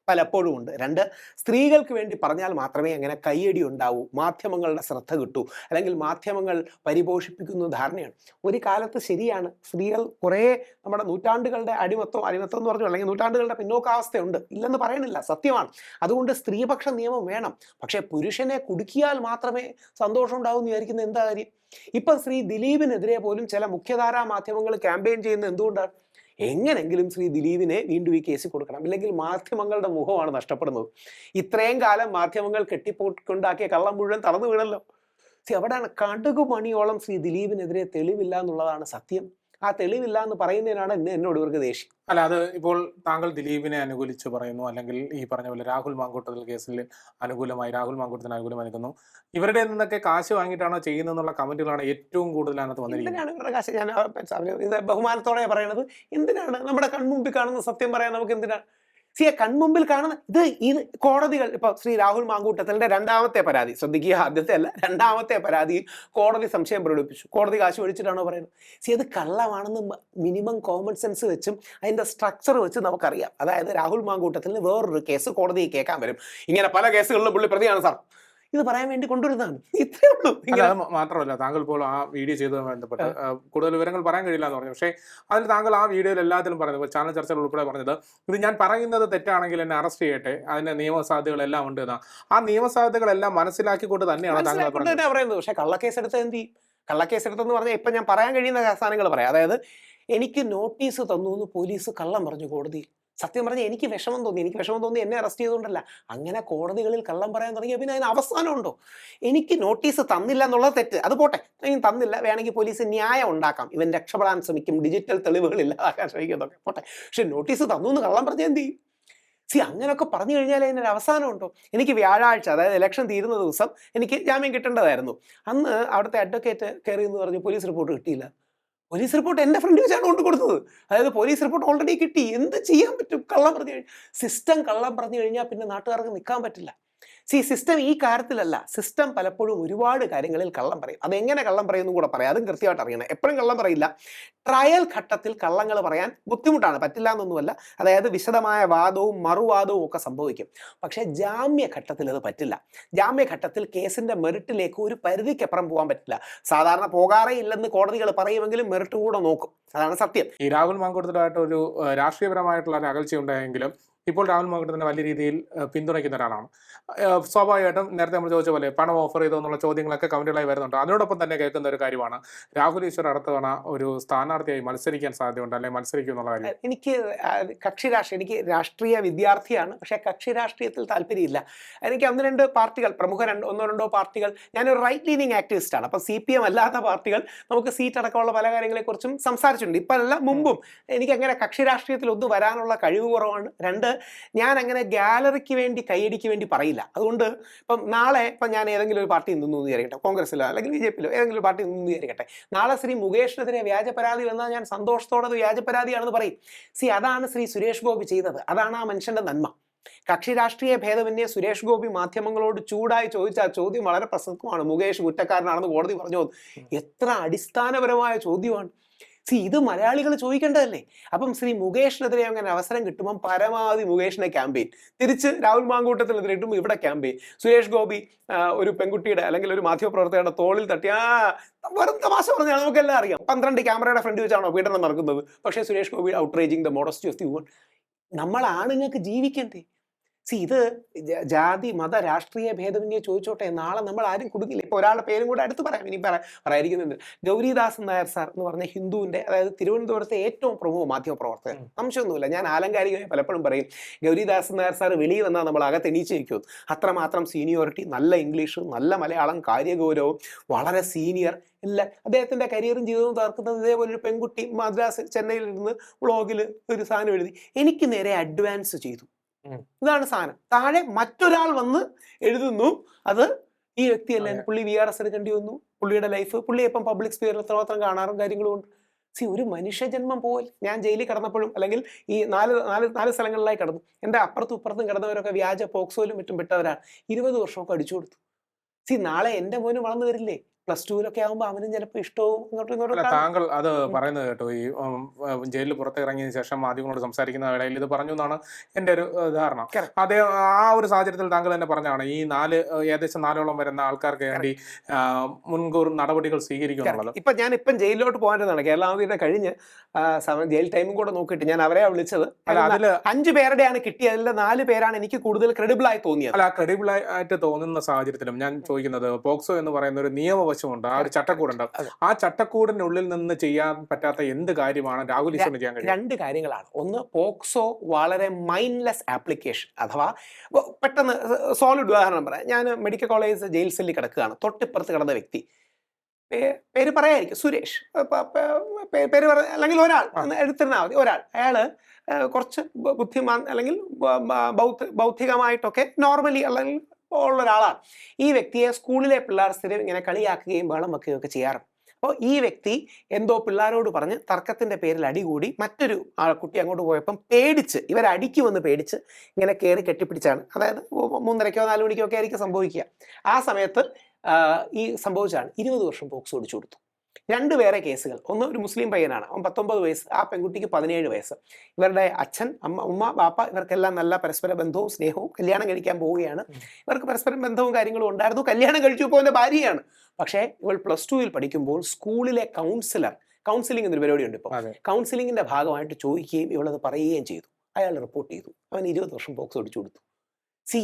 പലപ്പോഴും ഉണ്ട്. 2, സ്ത്രീകൾക്ക് വേണ്ടി പറഞ്ഞാൽ മാത്രമേ അങ്ങനെ കയ്യടി ഉണ്ടാവൂ, മാധ്യമങ്ങളുടെ ശ്രദ്ധ കിട്ടൂ, അല്ലെങ്കിൽ മാധ്യമങ്ങൾ പരിപോഷിപ്പിക്കുന്ന ധാരണയാണ്. ഒരു കാലത്ത് ശരിയാണ്, സ്ത്രീകൾ കുറേ നമ്മുടെ നൂറ്റാണ്ടുകളുടെ അടിമത്വം എന്ന് പറഞ്ഞു, അല്ലെങ്കിൽ നൂറ്റാണ്ടുകളുടെ പിന്നോക്കാവസ്ഥയുണ്ട്, ഇല്ലെന്ന് പറയണില്ല, സത്യമാണ്. അതുകൊണ്ട് സ്ത്രീപക്ഷ നിയമം വേണം. പക്ഷേ പുരുഷനെ കുടുക്കിയാൽ മാത്രമേ സന്തോഷം ഉണ്ടാവൂ എന്ന് വിചാരിക്കുന്ന എന്താ കാര്യം? ഇപ്പം ശ്രീ ദിലീപിനെതിരെ പോലും ചില മുഖ്യധാരാ മാധ്യമങ്ങൾ ക്യാമ്പയിൻ ചെയ്യുന്നത് എന്തുകൊണ്ടാണ്? എങ്ങനെങ്കിലും ശ്രീ ദിലീപിനെ വീണ്ടും ഈ കേസിൽ കൊടുക്കണം, ഇല്ലെങ്കിൽ മാധ്യമങ്ങളുടെ മുഖമാണ് നഷ്ടപ്പെടുന്നത്. ഇത്രയും കാലം മാധ്യമങ്ങൾ കെട്ടിപ്പൊട്ടുണ്ടാക്കിയ കള്ളം മുഴുവൻ തളർന്നു വീണല്ലോ. അവിടെയാണ് കടുകുമണിയോളം ശ്രീ ദിലീപിനെതിരെ തെളിവില്ല എന്നുള്ളതാണ് സത്യം. ആ തെളിവില്ല എന്ന് പറയുന്നതിനാണ് എന്നോട് ഇവർക്ക് ദേഷ്യം. അല്ല, അത് ഇപ്പോൾ താങ്കൾ ദിലീപിനെ അനുകൂലിച്ച് പറയുന്നു, അല്ലെങ്കിൽ ഈ പറഞ്ഞ പോലെ രാഹുൽ മാങ്കൂട്ടത്തിൽ കേസിൽ രാഹുൽ മാങ്കൂട്ടത്തിന് അനുകൂലമായി നിൽക്കുന്നു. ഇവരുടെ നിന്നൊക്കെ കാശ് വാങ്ങിയിട്ടാണോ ചെയ്യുന്നതെന്നുള്ള കമന്റുകളാണ് ഏറ്റവും കൂടുതൽ അതിനകത്ത് വന്നിരിക്കുന്നത്. എന്തിനാണ് ഇവരുടെ കാശ്? ഞാൻ ഇത് ബഹുമാനത്തോടെ പറയണത്. എന്തിനാണ് നമ്മുടെ കൺമുമ്പിൽ കാണുന്ന സത്യം പറയാൻ നമുക്ക് എന്തിനാണ്? കൺമുമ്പിൽ കാണുന്ന ഇത് കോടതികൾ ഇപ്പൊ ശ്രീ രാഹുൽ മാങ്കൂട്ടത്തിന്റെ രണ്ടാമത്തെ പരാതി ശ്രദ്ധിക്കുക, ആദ്യത്തെ അല്ല, രണ്ടാമത്തെ പരാതിയിൽ കോടതി സംശയം പ്രകടിപ്പിച്ചു. കോടതി കാശ് ഒഴിച്ചിട്ടാണോ പറയുന്നത്? അത് കള്ളമാണെന്ന് മിനിമം കോമൺ സെൻസ് വെച്ചും അതിന്റെ സ്ട്രക്ചർ വെച്ച് നമുക്കറിയാം. അതായത് രാഹുൽ മാങ്കൂട്ടത്തിന് വേറൊരു കേസ് കോടതിയിൽ കേൾക്കാൻ വരും, ഇങ്ങനെ പല കേസുകളിലും പുള്ളി പ്രതിയാണ് സാർ, ഇത് പറയാൻ വേണ്ടി കൊണ്ടുവരുന്നതാണ്. ഇത്രേ ഉള്ളൂ. മാത്രമല്ല, താങ്കൾ ഇപ്പോൾ ആ വീഡിയോ ചെയ്തതുമായി ബന്ധപ്പെട്ട് കൂടുതൽ വിവരങ്ങൾ പറയാൻ കഴിയില്ല എന്ന് പറഞ്ഞു. പക്ഷേ അതിൽ താങ്കൾ ആ വീഡിയോയിൽ എല്ലാത്തിലും പറഞ്ഞത്, ചാനൽ ചർച്ചകൾ ഉൾപ്പെടെ പറഞ്ഞത്, ഇത് ഞാൻ പറയുന്നത് തെറ്റാണെങ്കിൽ എന്നെ അറസ്റ്റ് ചെയ്യട്ടെ, അതിന്റെ നിയമസാധ്യതകളെല്ലാം ഉണ്ട് എന്നാ. ആ നിയമസാധ്യതകളെല്ലാം മനസ്സിലാക്കിക്കൊണ്ട് തന്നെയാണ് താങ്കൾ പറയുന്നത്. പക്ഷെ കള്ളക്കേസ് എടുത്ത് എന്ത് ചെയ്യും? കള്ളക്കേസ് എടുത്തെന്ന് പറഞ്ഞാൽ ഇപ്പൊ ഞാൻ പറയാൻ കഴിയുന്ന സാധനങ്ങൾ പറയാം. അതായത് എനിക്ക് നോട്ടീസ് തന്നു എന്ന് പോലീസ് കള്ളം പറഞ്ഞു കോടതിയിൽ. സത്യം പറഞ്ഞാൽ എനിക്ക് വിഷമം തോന്നി എന്നെ അറസ്റ്റ് ചെയ്തുകൊണ്ടല്ല. അങ്ങനെ കോടതികളിൽ കള്ളം പറയാൻ തുടങ്ങിയ പിന്നെ അതിന് അവസാനമുണ്ടോ? എനിക്ക് നോട്ടീസ് തന്നില്ല എന്നുള്ളത് തെറ്റ്, അത് പോട്ടെ, തന്നില്ല, വേണമെങ്കിൽ പോലീസ് ന്യായം ഉണ്ടാക്കാം, ഇവൻ രക്ഷപ്പെടാൻ ശ്രമിക്കും, ഡിജിറ്റൽ തെളിവുകൾ ഇല്ലാതാക്കാൻ ശ്രമിക്കുന്നതൊക്കെ പോട്ടെ. പക്ഷെ നോട്ടീസ് തന്നു എന്ന് കള്ളം പറഞ്ഞാൽ എന്ത് ചെയ്യും? അങ്ങനെയൊക്കെ പറഞ്ഞു കഴിഞ്ഞാൽ അതിനൊരു അവസാനമുണ്ടോ? എനിക്ക് വ്യാഴാഴ്ച, അതായത് ഇലക്ഷൻ തീരുന്ന ദിവസം എനിക്ക് ജാമ്യം കിട്ടേണ്ടതായിരുന്നു. അന്ന് അവിടുത്തെ അഡ്വക്കേറ്റ് കയറി എന്ന് പറഞ്ഞു പോലീസ് റിപ്പോർട്ട് കിട്ടിയില്ല. പോലീസ് റിപ്പോർട്ട് എൻ്റെ ഫ്രണ്ട് വെച്ചാണ് കൊണ്ട് കൊടുത്തത്. അതായത് പോലീസ് റിപ്പോർട്ട് ഓൾറെഡി കിട്ടി, എന്ത് ചെയ്യാൻ പറ്റും? കള്ളം പറഞ്ഞു കഴിഞ്ഞാൽ, സിസ്റ്റം കള്ളം പറഞ്ഞു കഴിഞ്ഞാൽ പിന്നെ നാട്ടുകാർക്ക് നിൽക്കാൻ പറ്റില്ല. സിസ്റ്റം ഈ കാര്യത്തിലല്ല, സിസ്റ്റം പലപ്പോഴും ഒരുപാട് കാര്യങ്ങളിൽ കള്ളം പറയും. അതെങ്ങനെ കള്ളം പറയുമെന്നും കൂടെ പറയാം, അതും കൃത്യമായിട്ട് അറിയണം. എപ്പോഴും കള്ളം പറയില്ല. ട്രയൽ ഘട്ടത്തിൽ കള്ളങ്ങൾ പറയാൻ ബുദ്ധിമുട്ടാണ്, പറ്റില്ല എന്നൊന്നുമല്ല. അതായത് വിശദമായ വാദവും മറുവാദവും ഒക്കെ സംഭവിക്കും. പക്ഷേ ജാമ്യഘട്ടത്തിൽ അത് പറ്റില്ല. ജാമ്യഘട്ടത്തിൽ കേസിന്റെ മെറിറ്റിലേക്ക് ഒരു പരിധിക്കപ്പുറം പോകാൻ പറ്റില്ല. സാധാരണ പോകാറേ ഇല്ലെന്ന് കോടതികൾ പറയുമെങ്കിലും മെറിറ്റ് കൂടെ നോക്കും, അതാണ് സത്യം. ഈ രാഹുൽ മാങ്കൂട്ടത്തിലായിട്ട് ഒരു രാഷ്ട്രീയപരമായിട്ടുള്ള ഒരു അകൽച്ച ഉണ്ടായെങ്കിലും ഇപ്പോൾ രാഹുൽ മാങ്കൂട്ടത്തിനെ വലിയ രീതിയിൽ പിന്തുണയ്ക്കുന്ന ഒരാളാണ്. സ്വാഭാവികമായിട്ടും നേരത്തെ നമ്മൾ ചോദിച്ച പോലെ പണം ഓഫർ ചെയ്തോ എന്നുള്ള ചോദ്യങ്ങളൊക്കെ കമന്റുകളായി വരുന്നുണ്ട്. അതിനോടൊപ്പം തന്നെ കേൾക്കുന്ന ഒരു കാര്യമാണ്, രാഹുൽ ഈശ്വർ അടുത്ത തവണ ഒരു സ്ഥാനാർത്ഥിയായി മത്സരിക്കാൻ സാധ്യതയുണ്ട്, അല്ലെങ്കിൽ മത്സരിക്കും എന്നുള്ള കാര്യം. എനിക്ക് കക്ഷി രാഷ്ട്രീയം, എനിക്ക് രാഷ്ട്രീയ വിദ്യാർത്ഥിയാണ്, പക്ഷേ കക്ഷി രാഷ്ട്രീയത്തിൽ താല്പര്യമില്ല. എനിക്ക് ഒന്ന് രണ്ട് പാർട്ടികൾ, പ്രമുഖ ഒന്നോ രണ്ടോ പാർട്ടികൾ, ഞാനൊരു റൈറ്റ് ലീനിങ് ആക്ടിവിസ്റ്റാണ്. അപ്പം CPM അല്ലാത്ത പാർട്ടികൾ നമുക്ക് സീറ്റ് അടക്കമുള്ള പല കാര്യങ്ങളെക്കുറിച്ചും സംസാരിച്ചിട്ടുണ്ട്. ഇപ്പം അല്ല, മുമ്പും എനിക്ക് അങ്ങനെ കക്ഷി രാഷ്ട്രീയത്തിൽ ഒന്നും വരാനുള്ള കഴിവ് കുറവാണ്. രണ്ട്, ഞാൻ അങ്ങനെ ഗാലറിക്ക് വേണ്ടി കൈയടിക്ക് വേണ്ടി പറയില്ല. അതുകൊണ്ട് ഇപ്പം നാളെ ഞാൻ ഏതെങ്കിലും ഒരു പാർട്ടി നിന്നു വിചാരിക്കട്ടെ, കോൺഗ്രസിലോ അല്ലെങ്കിൽ BJPയിലോ ഏതെങ്കിലും ഒരു പാർട്ടി നിന്നു വിചാരിക്കട്ടെ, നാളെ ശ്രീ മുകേഷിനെതിരെ വ്യാജ പരാതി വന്നാൽ ഞാൻ സന്തോഷത്തോടെ അത് വ്യാജ പരാതിയാണെന്ന് പറയും. അതാണ് ശ്രീ സുരേഷ് ഗോപി ചെയ്തത്, അതാണ് ആ മനുഷ്യന്റെ നന്മ. കക്ഷി രാഷ്ട്രീയ ഭേദമന്യേ സുരേഷ് ഗോപി മാധ്യമങ്ങളോട് ചൂടായി ചോദിച്ച ആ ചോദ്യം വളരെ പ്രസക്തമാണ്. മുകേഷ് കുറ്റക്കാരനാണെന്ന് കോടതി പറഞ്ഞു. എത്ര അടിസ്ഥാനപരമായ ചോദ്യമാണ്. ഇത് മലയാളികൾ ചോദിക്കേണ്ടതല്ലേ? അപ്പം ശ്രീ മുകേഷിനെതിരെ അങ്ങനെ അവസരം കിട്ടുമ്പം പരമാവധി മുകേഷിനെ ക്യാമ്പയിൻ, തിരിച്ച് രാഹുൽ മാങ്കൂട്ടത്തിനെതിരെ ഇട്ടുമ്പോൾ ഇവിടെ ക്യാമ്പയിൻ. സുരേഷ് ഗോപി ഒരു പെൺകുട്ടിയുടെ അല്ലെങ്കിൽ ഒരു മാധ്യമപ്രവർത്തകരുടെ തോളിൽ തട്ടി വെറും തമാശ പറഞ്ഞാൽ നമുക്കെല്ലാം അറിയാം. 12 ക്യാമറയുടെ ഫ്രണ്ട് വെച്ചാണോ പീഡനം നടക്കുന്നത്? പക്ഷേ Suresh Gopi outraging the modesty of the woman. നമ്മൾ ആണുങ്ങൾക്ക് ജീവിക്കണ്ടേ? ഇത് ജാതി മത രാഷ്ട്രീയ ഭേദമന്യേ ചോദിച്ചോട്ടെ, നാളെ നമ്മൾ ആരും കുടുങ്ങില്ല. ഇപ്പോൾ ഒരാളുടെ പേരും കൂടെ അടുത്ത് പറയാം, ഇനി പറയാതിരിക്കുന്നുണ്ട്. ഗൗരിദാസൻ നായർ സാർ എന്ന് പറഞ്ഞ ഹിന്ദുവിൻ്റെ, അതായത് തിരുവനന്തപുരത്തെ ഏറ്റവും പ്രമുഖ മാധ്യമപ്രവർത്തകൻ, സംശയമൊന്നുമില്ല. ഞാൻ ആലങ്കാരികമായി പലപ്പോഴും പറയും, ഗൗരിദാസൻ നായർ സാർ വെളിയിൽ വന്നാൽ നമ്മൾ അകത്ത് എണീച്ച് വയ്ക്കും. അത്രമാത്രം സീനിയോറിറ്റി, നല്ല ഇംഗ്ലീഷ്, നല്ല മലയാളം, കാര്യഗൗരവം, വളരെ സീനിയർ എല്ലാം. അദ്ദേഹത്തിൻ്റെ കരിയറും ജീവിതവും തകർക്കുന്നത് ഇതേപോലെ ഒരു പെൺകുട്ടി മദ്രാസ് ചെന്നൈയിൽ ഇരുന്ന് വ്ളോഗിൽ ഒരു സാധനം എഴുതി എനിക്ക് നേരെ അഡ്വാൻസ് ചെയ്തു. ഇതാണ് സാധനം. താഴെ മറ്റൊരാൾ വന്ന് എഴുതുന്നു, അത് ഈ വ്യക്തിയല്ല, പുള്ളി VRS എടുക്കേണ്ടി വന്നു, പുള്ളിയുടെ ലൈഫ്, പുള്ളി ഇപ്പം പബ്ലിക് സ്പീയറിൽ എത്രമാത്രം കാണാറും കാര്യങ്ങളും ഉണ്ട്. ഒരു മനുഷ്യജന്മം പോലെ ഞാൻ ജയിലിൽ കിടന്നപ്പോഴും, അല്ലെങ്കിൽ ഈ നാല് സ്ഥലങ്ങളിലായി കിടന്നു, എൻ്റെ അപ്പുറത്തും ഇപ്പുറത്തും കിടന്നവരൊക്കെ വ്യാജ പോക്സോയിലും മറ്റും പെട്ടവരാണ്. 20 വർഷമൊക്കെ അടിച്ചു കൊടുത്തു. നാളെ എൻ്റെ മോന് വളർന്നു വരില്ലേ? +2-ലൊക്കെ ആകുമ്പോൾ അവനും ചിലപ്പോൾ ഇഷ്ടവും ഇങ്ങോട്ടും. താങ്കൾ അത് പറയുന്നത് കേട്ടോ, ഈ ജയിലിൽ പുറത്തിറങ്ങിയതിനു ശേഷം മാധ്യമങ്ങളോട് സംസാരിക്കുന്ന വേളയിൽ ഇത് പറഞ്ഞു എന്നാണ് എൻ്റെ ഒരു ധാരണ. അതേ ആ ഒരു സാഹചര്യത്തിൽ താങ്കൾ തന്നെ പറഞ്ഞാണ് ഈ ഏകദേശം 4ഓളം വരുന്ന ആൾക്കാർക്ക് വേണ്ടി മുൻകൂർ നടപടികൾ സ്വീകരിക്കുന്നുള്ളത്. ഞാനിപ്പം ജയിലിലോട്ട് പോകാനാണ്. കേരള അവധിയുടെ കഴിഞ്ഞ് ജയിൽ ടൈമും കൂടെ നോക്കിയിട്ട് ഞാൻ അവരെ വിളിച്ചത്. അതിൽ 5 പേരുടെയാണ് കിട്ടിയത്. അതിൽ 4 പേരാണ് എനിക്ക് കൂടുതൽ ക്രെഡിബിൾ ആയി തോന്നിയത്. അല്ല, ക്രെഡിബിൾ ആയിട്ട് തോന്നുന്ന സാഹചര്യത്തിലും ഞാൻ ചോദിക്കുന്നത്, പോക്സോ എന്ന് പറയുന്ന ഒരു നിയമവശമുണ്ട്, ആ ഒരു ചട്ടക്കൂടുണ്ട്. ആ ചട്ടക്കൂടിനുള്ളിൽ നിന്ന് ചെയ്യാൻ പറ്റാത്ത എന്ത് കാര്യമാണ് രാഹുൽ ഈശ്വറിന് ചെയ്യാൻ കഴിയും? 2 കാര്യങ്ങളാണ്. ഒന്ന്, പോക്സോ വളരെ മൈൻഡ്ലെസ് ആപ്ലിക്കേഷൻ, അഥവാ പെട്ടെന്ന് സോളിഡ് ഉദാഹരണം പറയാം. ഞാൻ മെഡിക്കൽ കോളേജ് ജയിൽ സെല്ലിൽ കിടക്കുകയാണ്. തൊട്ടിപ്പുറത്ത് കിടന്ന വ്യക്തി പേര് പറയായിരിക്കും, സുരേഷ്, പേര് പറ അല്ലെങ്കിൽ ഒരാൾ എടുത്തിരുന്നാൽ മതി, ഒരാൾ. അയാൾ കുറച്ച് ബുദ്ധിമാൻ അല്ലെങ്കിൽ ബൗദ്ധികമായിട്ടൊക്കെ നോർമലി അല്ലെങ്കിൽ ഉള്ള ഒരാളാണ്. ഈ വ്യക്തിയെ സ്കൂളിലെ പിള്ളേർ സ്ഥിരം ഇങ്ങനെ കളിയാക്കുകയും ബഹളം വെക്കുകയും ഒക്കെ ചെയ്യാറുണ്ട്. അപ്പോൾ ഈ വ്യക്തി എന്തോ പിള്ളേരോട് പറഞ്ഞ് തർക്കത്തിന്റെ പേരിൽ അടികൂടി മറ്റൊരു കുട്ടി അങ്ങോട്ട് പോയപ്പം പേടിച്ച്, ഇവരടിക്കുമെന്ന് പേടിച്ച് ഇങ്ങനെ കയറി കെട്ടിപ്പിടിച്ചാണ്. അതായത് 3:30 4 മണിക്കോ ഒക്കെ ആയിരിക്കും സംഭവിക്കുക. ആ സമയത്ത് ഈ സംഭവിച്ചാണ് 20 വർഷം പോക്സോ ഓടിച്ചു കൊടുത്തു. 2 വേറെ കേസുകൾ. ഒന്ന് ഒരു മുസ്ലിം പയ്യനാണ്, അവൻ 19 വയസ്സ്, ആ പെൺകുട്ടിക്ക് 17 വയസ്സ്. ഇവരുടെ അച്ഛൻ, ഉമ്മ, ബാപ്പ ഇവർക്കെല്ലാം നല്ല പരസ്പര ബന്ധവും സ്നേഹവും, കല്യാണം കഴിക്കാൻ പോവുകയാണ്. ഇവർക്ക് പരസ്പരം ബന്ധവും കാര്യങ്ങളും ഉണ്ടായിരുന്നു. കല്യാണം കഴിച്ചു ഇപ്പോൾ എൻ്റെ ഭാര്യയാണ്. പക്ഷേ ഇവൾ +2 പഠിക്കുമ്പോൾ സ്കൂളിലെ കൗൺസിലിംഗ് എന്നൊരു പരിപാടിയുണ്ട് ഇപ്പോൾ, കൗൺസിലിംഗിന്റെ ഭാഗമായിട്ട് ചോദിക്കുകയും ഇവളത് പറയുകയും ചെയ്തു. അയാൾ റിപ്പോർട്ട് ചെയ്തു. അവൻ 20 വർഷം പോക്സോ ഓടിച്ചു കൊടുത്തു.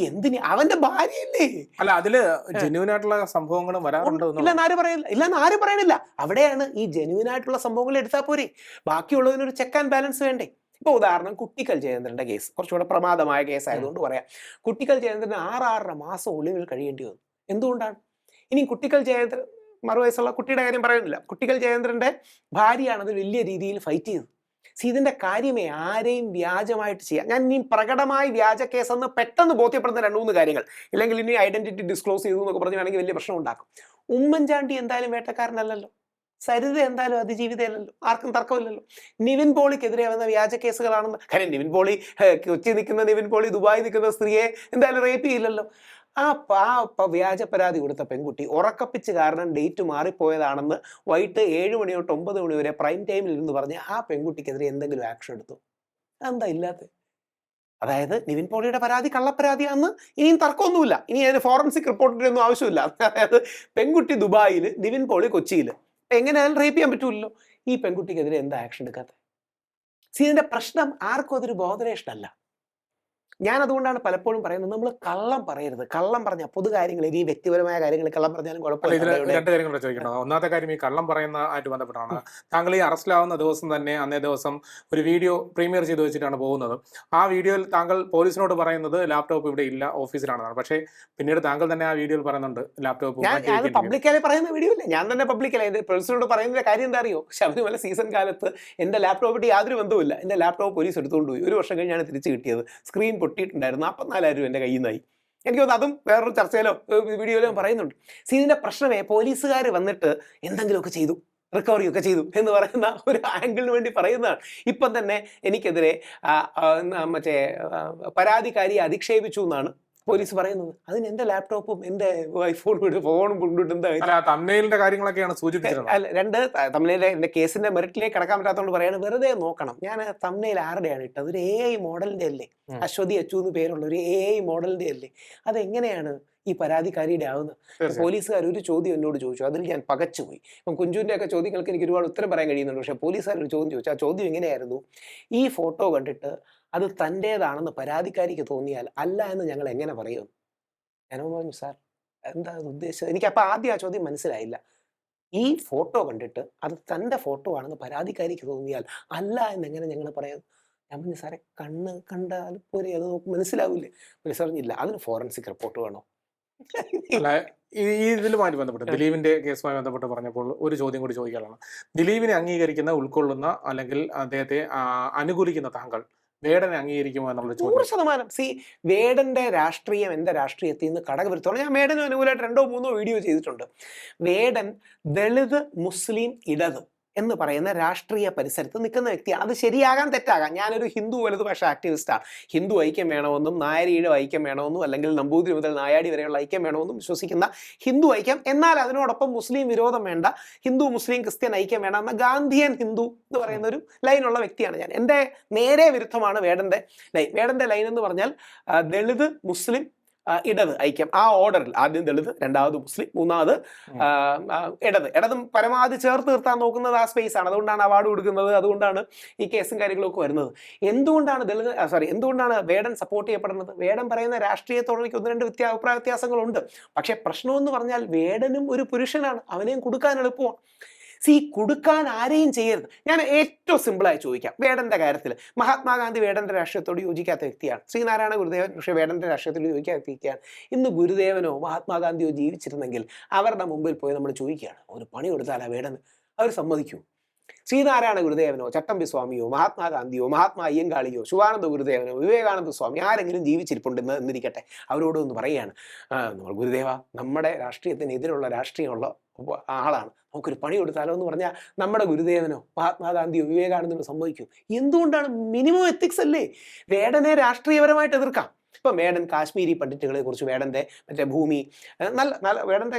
എന്തിന്? അവന്റെ ഭാര്യയല്ലേ. അല്ല, അതില് ജെന്യൂൻ ആയിട്ടുള്ള സംഭവങ്ങളും വരാറുണ്ടോ? ഇല്ലെന്ന് ആരും പറയണില്ല. അവിടെയാണ് ഈ ജെന്യൂൻ ആയിട്ടുള്ള സംഭവങ്ങൾ എടുത്താൽ പോരെ, ബാക്കിയുള്ളതിനൊരു ചെക്ക് ആൻഡ് ബാലൻസ് വേണ്ടേ? ഇപ്പൊ ഉദാഹരണം കുട്ടിക്കൽ ജയേന്ദ്രന്റെ കേസ്, കുറച്ചുകൂടെ പ്രമാദമായ കേസ് ആയതുകൊണ്ട് പറയാം. കുട്ടിക്കൽ ജയേന്ദ്രന് 6.5 മാസം ഒളിവിൽ കഴിയേണ്ടി വന്നു. എന്തുകൊണ്ടാണ്? ഇനി കുട്ടിക്കൽ ജയേന്ദ്രൻ, മറുവയസ്സുള്ള കുട്ടിയുടെ കാര്യം പറയുന്നില്ല, കുട്ടിക്കൽ ജയേന്ദ്രന്റെ ഭാര്യയാണ് അത് വലിയ രീതിയിൽ ഫൈറ്റ് ചെയ്തത്. ഇതിന്റെ കാര്യമേ ആരെയും വ്യാജമായിട്ട് ചെയ്യാം. ഞാൻ ഇനി പ്രകടമായി വ്യാജ കേസെന്ന് പെട്ടെന്ന് ബോധ്യപ്പെടുന്ന 2-3 കാര്യങ്ങൾ, ഇല്ലെങ്കിൽ ഇനി ഐഡന്റിറ്റി ഡിസ്ക്ലോസ് ചെയ്തു എന്നൊക്കെ പറഞ്ഞു വേണമെങ്കിൽ വലിയ പ്രശ്നം ഉണ്ടാക്കും. ഉമ്മൻചാണ്ടി എന്തായാലും വേട്ടക്കാരനല്ലല്ലോ, സരിത എന്തായാലും അതിജീവിതയല്ലല്ലോ, ആർക്കും തർക്കമില്ലല്ലോ. നിവിൻ പോളിക്കെതിരെ വന്ന വ്യാജ കേസുകളാണെന്ന്, കാര്യം നിവിൻ പോളി, കൊച്ചി നിൽക്കുന്ന നിവിൻ പോളി ദുബായി നിൽക്കുന്ന സ്ത്രീയെ എന്തായാലും റേപ്പ് ചെയ്യില്ലല്ലോ. ആ വ്യാജ പരാതി കൊടുത്ത പെൺകുട്ടി ഉറക്കപ്പിച്ച് കാരണം ഡേറ്റ് മാറിപ്പോയതാണെന്ന് വൈകിട്ട് 7 മണി തൊട്ട് 9 മണി വരെ പ്രൈം ടൈമിൽ ഇരുന്ന് പറഞ്ഞ് ആ പെൺകുട്ടിക്കെതിരെ എന്തെങ്കിലും ആക്ഷൻ എടുത്തു? എന്താ ഇല്ലാത്ത? അതായത് നിവിൻ പോളിയുടെ പരാതി കള്ളപ്പരാതിയാണെന്ന് ഇനിയും തർക്കമൊന്നുമില്ല, ഇനി അതിന് ഫോറൻസിക് റിപ്പോർട്ടിന്റെ ഒന്നും ആവശ്യമില്ല. അതായത് പെൺകുട്ടി ദുബായിൽ, നിവിൻ പോളി കൊച്ചിയിൽ, എങ്ങനെയായാലും റേപ്പ് ചെയ്യാൻ പറ്റൂല്ലോ. ഈ പെൺകുട്ടിക്കെതിരെ എന്താ ആക്ഷൻ എടുക്കാത്ത? ഇതിന്റെ പ്രശ്നം ആർക്കും അതൊരു ബോധരേഷനല്ല. ഞാൻ അതുകൊണ്ടാണ് പലപ്പോഴും പറയുന്നത്, നമ്മൾ കള്ളം പറയരുത്. കള്ളം പറഞ്ഞ പൊതു കാര്യങ്ങളിൽ, ഈ വ്യക്തിപരമായ കാര്യങ്ങളിൽ കള്ളം പറഞ്ഞാലും കുഴപ്പമില്ല. 2 കാര്യങ്ങൾ ചോദിക്കണം. ഒന്നാമത്തെ കാര്യം, ഈ കള്ളം പറയുന്ന ആയിട്ട് ബന്ധപ്പെട്ടാണ്. താങ്കൾ ഈ അറസ്റ്റിലാവുന്ന ദിവസം തന്നെ, അന്നേ ദിവസം ഒരു വീഡിയോ പ്രീമിയർ ചെയ്ത് വെച്ചിട്ടാണ് പോകുന്നത്. ആ വീഡിയോയിൽ താങ്കൾ പോലീസിനോട് പറയുന്നത് ലാപ്ടോപ്പ് ഇവിടെ ഇല്ല, ഓഫീസിലാണെന്നാണ്. പക്ഷേ പിന്നീട് താങ്കൾ തന്നെ ആ വീഡിയോയിൽ പറയുന്നുണ്ട് ലാപ്ടോപ്പ്. ഞാൻ പബ്ലിക്കായി പറയുന്ന വീഡിയോ ഇല്ല, ഞാൻ തന്നെ പബ്ലിക്കലായി പോലീസിനോട് പറയുന്ന കാര്യം എന്താ അറിയോ? ശബരിമല സീസൺ കാലത്ത് എൻ്റെ ലാപ്ടോപ്പിട്ട് യാതൊരു ബന്ധവുമില്ല. എൻ്റെ ലാപ്ടോപ്പ് പോലീസ് എടുത്തുകൊണ്ട് പോയി. 1 വർഷം കഴിഞ്ഞാണ് തിരിച്ച് കിട്ടിയത്. സ്ക്രീൻ പൊട്ടിയിട്ടുണ്ടായിരുന്നു. 44,000 രൂപ എൻ്റെ കയ്യിൽ നിന്നായി. എനിക്ക് തോന്നുന്നു അതും വേറൊരു ചർച്ചയിലോ വീഡിയോയിലോ പറയുന്നുണ്ട്. ഇതിന്റെ പ്രശ്നമേ പോലീസുകാർ വന്നിട്ട് എന്തെങ്കിലുമൊക്കെ ചെയ്തു, റിക്കവറി ഒക്കെ ചെയ്തു എന്ന് പറയുന്ന ഒരു ആംഗിളിന് വേണ്ടി പറയുന്നതാണ്. ഇപ്പം തന്നെ എനിക്കെതിരെ മറ്റേ പരാതിക്കാരിയെ അധിക്ഷേപിച്ചു എന്നാണ് പോലീസ് പറയുന്നത്. അതിന് എൻ്റെ ലാപ്ടോപ്പും എൻ്റെ ഫോണും കൊണ്ടിട്ട് എന്താ? തമ്മിലിന്റെ കാര്യങ്ങളൊക്കെയാണ് സൂചിപ്പിച്ചത്. അല്ല, 2 തമ്മിലെ എൻ്റെ കേസിന്റെ മെറിറ്റിലേക്ക് കടക്കാൻ പറ്റാത്തതുകൊണ്ട് പറയാണ്, വെറുതെ നോക്കണം. ഞാൻ തമ്മിൽ ആരുടെയാണ് ഇട്ടത്? ഒരു AI മോഡലിന്റെ അല്ലേ? അശ്വതി അച്ചു എന്ന് പേരുള്ള ഒരു AI മോഡലിന്റെ അല്ലേ? അതെങ്ങനെയാണ് ഈ പരാതിക്കാരിയുടെ ആവുന്നത്? പോലീസുകാർ ഒരു ചോദ്യം എന്നോട് ചോദിച്ചു, അതിൽ ഞാൻ പകച്ചുപോയി. ഇപ്പം കുഞ്ചുവിന്റെ ഒക്കെ ചോദ്യങ്ങൾക്ക് എനിക്ക് ഒരുപാട് ഉത്തരം പറയാൻ കഴിയുന്നുണ്ട്. പക്ഷേ പോലീസുകാർ ഒരു ചോദ്യം ചോദിച്ചു. ആ ചോദ്യം എങ്ങനെയായിരുന്നു? ഈ ഫോട്ടോ കണ്ടിട്ട് അത് തൻ്റേതാണെന്ന് പരാതിക്കാരിക്ക് തോന്നിയാൽ അല്ല എന്ന് ഞങ്ങൾ എങ്ങനെ പറയും? ഞാൻ പറഞ്ഞു, സാർ എന്താ ഉദ്ദേശിച്ചത്? എനിക്കപ്പോൾ ആദ്യം ആ ചോദ്യം മനസ്സിലായില്ല. ഈ ഫോട്ടോ കണ്ടിട്ട് അത് തൻ്റെ ഫോട്ടോ ആണെന്ന് പരാതിക്കാരിക്ക് തോന്നിയാൽ അല്ല എന്നെങ്ങനെ ഞങ്ങൾ പറയാം? ഞാൻ പറഞ്ഞു, സാറെ കണ്ണ് കണ്ടാൽ പോരെ, അത് നമുക്ക് മനസ്സിലാവില്ലേ? പോലീസ് പറഞ്ഞില്ല, അതിന് ഫോറൻസിക് റിപ്പോർട്ട് വേണോ? ഇതിലുമായി ബന്ധപ്പെട്ട്, ദിലീപിന്റെ കേസുമായി ബന്ധപ്പെട്ട് പറഞ്ഞപ്പോൾ ഒരു ചോദ്യം കൂടി ചോദിക്കാനാണ്. ദിലീപിനെ അംഗീകരിക്കുന്ന, ഉൾക്കൊള്ളുന്ന, അല്ലെങ്കിൽ അദ്ദേഹത്തെ അനുകൂലിക്കുന്ന താങ്കൾ വേടനെ അംഗീകരിക്കുമോ എന്നുള്ള ചോദ്യം? 100%. വേടന്റെ രാഷ്ട്രീയം എൻ്റെ രാഷ്ട്രീയത്തിൽ നിന്ന് ഘടകവിരുദ്ധമാണ്. ഞാൻ വേടനും അനുകൂലമായിട്ട് 2-3 വീഡിയോ ചെയ്തിട്ടുണ്ട്. വേടൻ ദളിത്, മുസ്ലിം, ഇടത് എന്ന് പറയുന്ന രാഷ്ട്രീയ പരിസരത്ത് നിൽക്കുന്ന വ്യക്തിയാണ്. അത് ശരിയാകാൻ തെറ്റാകാം. ഞാനൊരു ഹിന്ദു വലതുപക്ഷ ആക്ടിവിസ്റ്റാണ്. ഹിന്ദു ഐക്യം വേണമെന്നും നായരിയുടെ ഐക്യം വേണമെന്നും അല്ലെങ്കിൽ നമ്പൂതിരി മുതൽ നായാടി വരെയുള്ള ഐക്യം വേണമെന്നും വിശ്വസിക്കുന്ന ഹിന്ദു ഐക്യം, എന്നാൽ അതിനോടൊപ്പം മുസ്ലിം വിരോധം വേണ്ട, ഹിന്ദു മുസ്ലിം ക്രിസ്ത്യൻ ഐക്യം വേണ്ട എന്ന ഗാന്ധിയൻ ഹിന്ദു എന്ന് പറയുന്ന ഒരു ലൈനുള്ള വ്യക്തിയാണ് ഞാൻ. എൻ്റെ നേരെ വിരുദ്ധമാണ് വേടന്റെ ലൈൻ. വേടന്റെ ലൈൻ എന്ന് പറഞ്ഞാൽ ദളിത്, മുസ്ലിം, ഇടത് ഐക്യം, ആ ഓർഡറിൽ ആദ്യം ദളിത്, രണ്ടാമത് മുസ്ലിം, മൂന്നാമത് ഇടതും പരമാവധി ചേർത്ത് നിർത്താൻ നോക്കുന്നത് ആ സ്പേസ് ആണ്. അതുകൊണ്ടാണ് അവാർഡ് കൊടുക്കുന്നത്, അതുകൊണ്ടാണ് ഈ കേസും കാര്യങ്ങളൊക്കെ വരുന്നത്. എന്തുകൊണ്ടാണ് വേടൻ സപ്പോർട്ട് ചെയ്യപ്പെടുന്നത്? വേടൻ പറയുന്ന രാഷ്ട്രീയത്തോട് എനിക്ക് 1-2 അഭിപ്രായ വ്യത്യാസങ്ങളുണ്ട്. പക്ഷെ പ്രശ്നമെന്ന് പറഞ്ഞാൽ വേടനും ഒരു പുരുഷനാണ്, അവനെയും കൊടുക്കാൻ എളുപ്പമാണ്. കൊടുക്കാൻ ആരെയും ചെയ്യരുത്. ഞാൻ ഏറ്റവും സിമ്പിളായി ചോദിക്കാം. വേടന്റെ കാര്യത്തിൽ മഹാത്മാഗാന്ധി വേടന്റെ രാഷ്ട്രീയത്തോട് യോജിക്കാത്ത വ്യക്തിയാണ്. ശ്രീനാരായണ ഗുരുദേവൻ പക്ഷേ വേടന്റെ രാഷ്ട്രീയത്തോട് യോജിക്കാത്ത വ്യക്തിയാണ്. ഇന്ന് ഗുരുദേവനോ മഹാത്മാഗാന്ധിയോ ജീവിച്ചിരുന്നെങ്കിൽ അവരുടെ മുമ്പിൽ പോയി നമ്മൾ ചോദിക്കുകയാണ്, ഒരു പണി കൊടുത്താൽ ആ വേടൻ അവർ സമ്മതിക്കൂ? ശ്രീനാരായണ ഗുരുദേവനോ ചട്ടമ്പി സ്വാമിയോ മഹാത്മാഗാന്ധിയോ മഹാത്മാ അയ്യങ്കാളിയോ ശിവാനന്ദ ഗുരുദേവനോ വിവേകാനന്ദ സ്വാമി ആരെങ്കിലും ജീവിച്ചിരിപ്പുണ്ടെന്ന് എന്നിരിക്കട്ടെ, അവരോടൊന്ന് പറയുകയാണ്, നമ്മൾ ഗുരുദേവ നമ്മുടെ രാഷ്ട്രീയത്തിനെതിരുള്ള രാഷ്ട്രീയമുള്ള ആളാണ്, നമുക്കൊരു പണി കൊടുത്താലോ എന്ന് പറഞ്ഞാൽ നമ്മുടെ ഗുരുദേവനോ മഹാത്മാഗാന്ധിയോ വിവേകാനന്ദനോ സമ്മതിക്കൂ? എന്തുകൊണ്ടാണ്? മിനിമം എത്തിക്സ് അല്ലേ? വേടനെ രാഷ്ട്രീയപരമായിട്ട് എതിർക്കാം. ഇപ്പം വേടൻ കാശ്മീരി പണ്ഡിറ്റുകളെ കുറിച്ച് വേടന്റെ മറ്റേ ഭൂമി നല്ല വേടന്റെ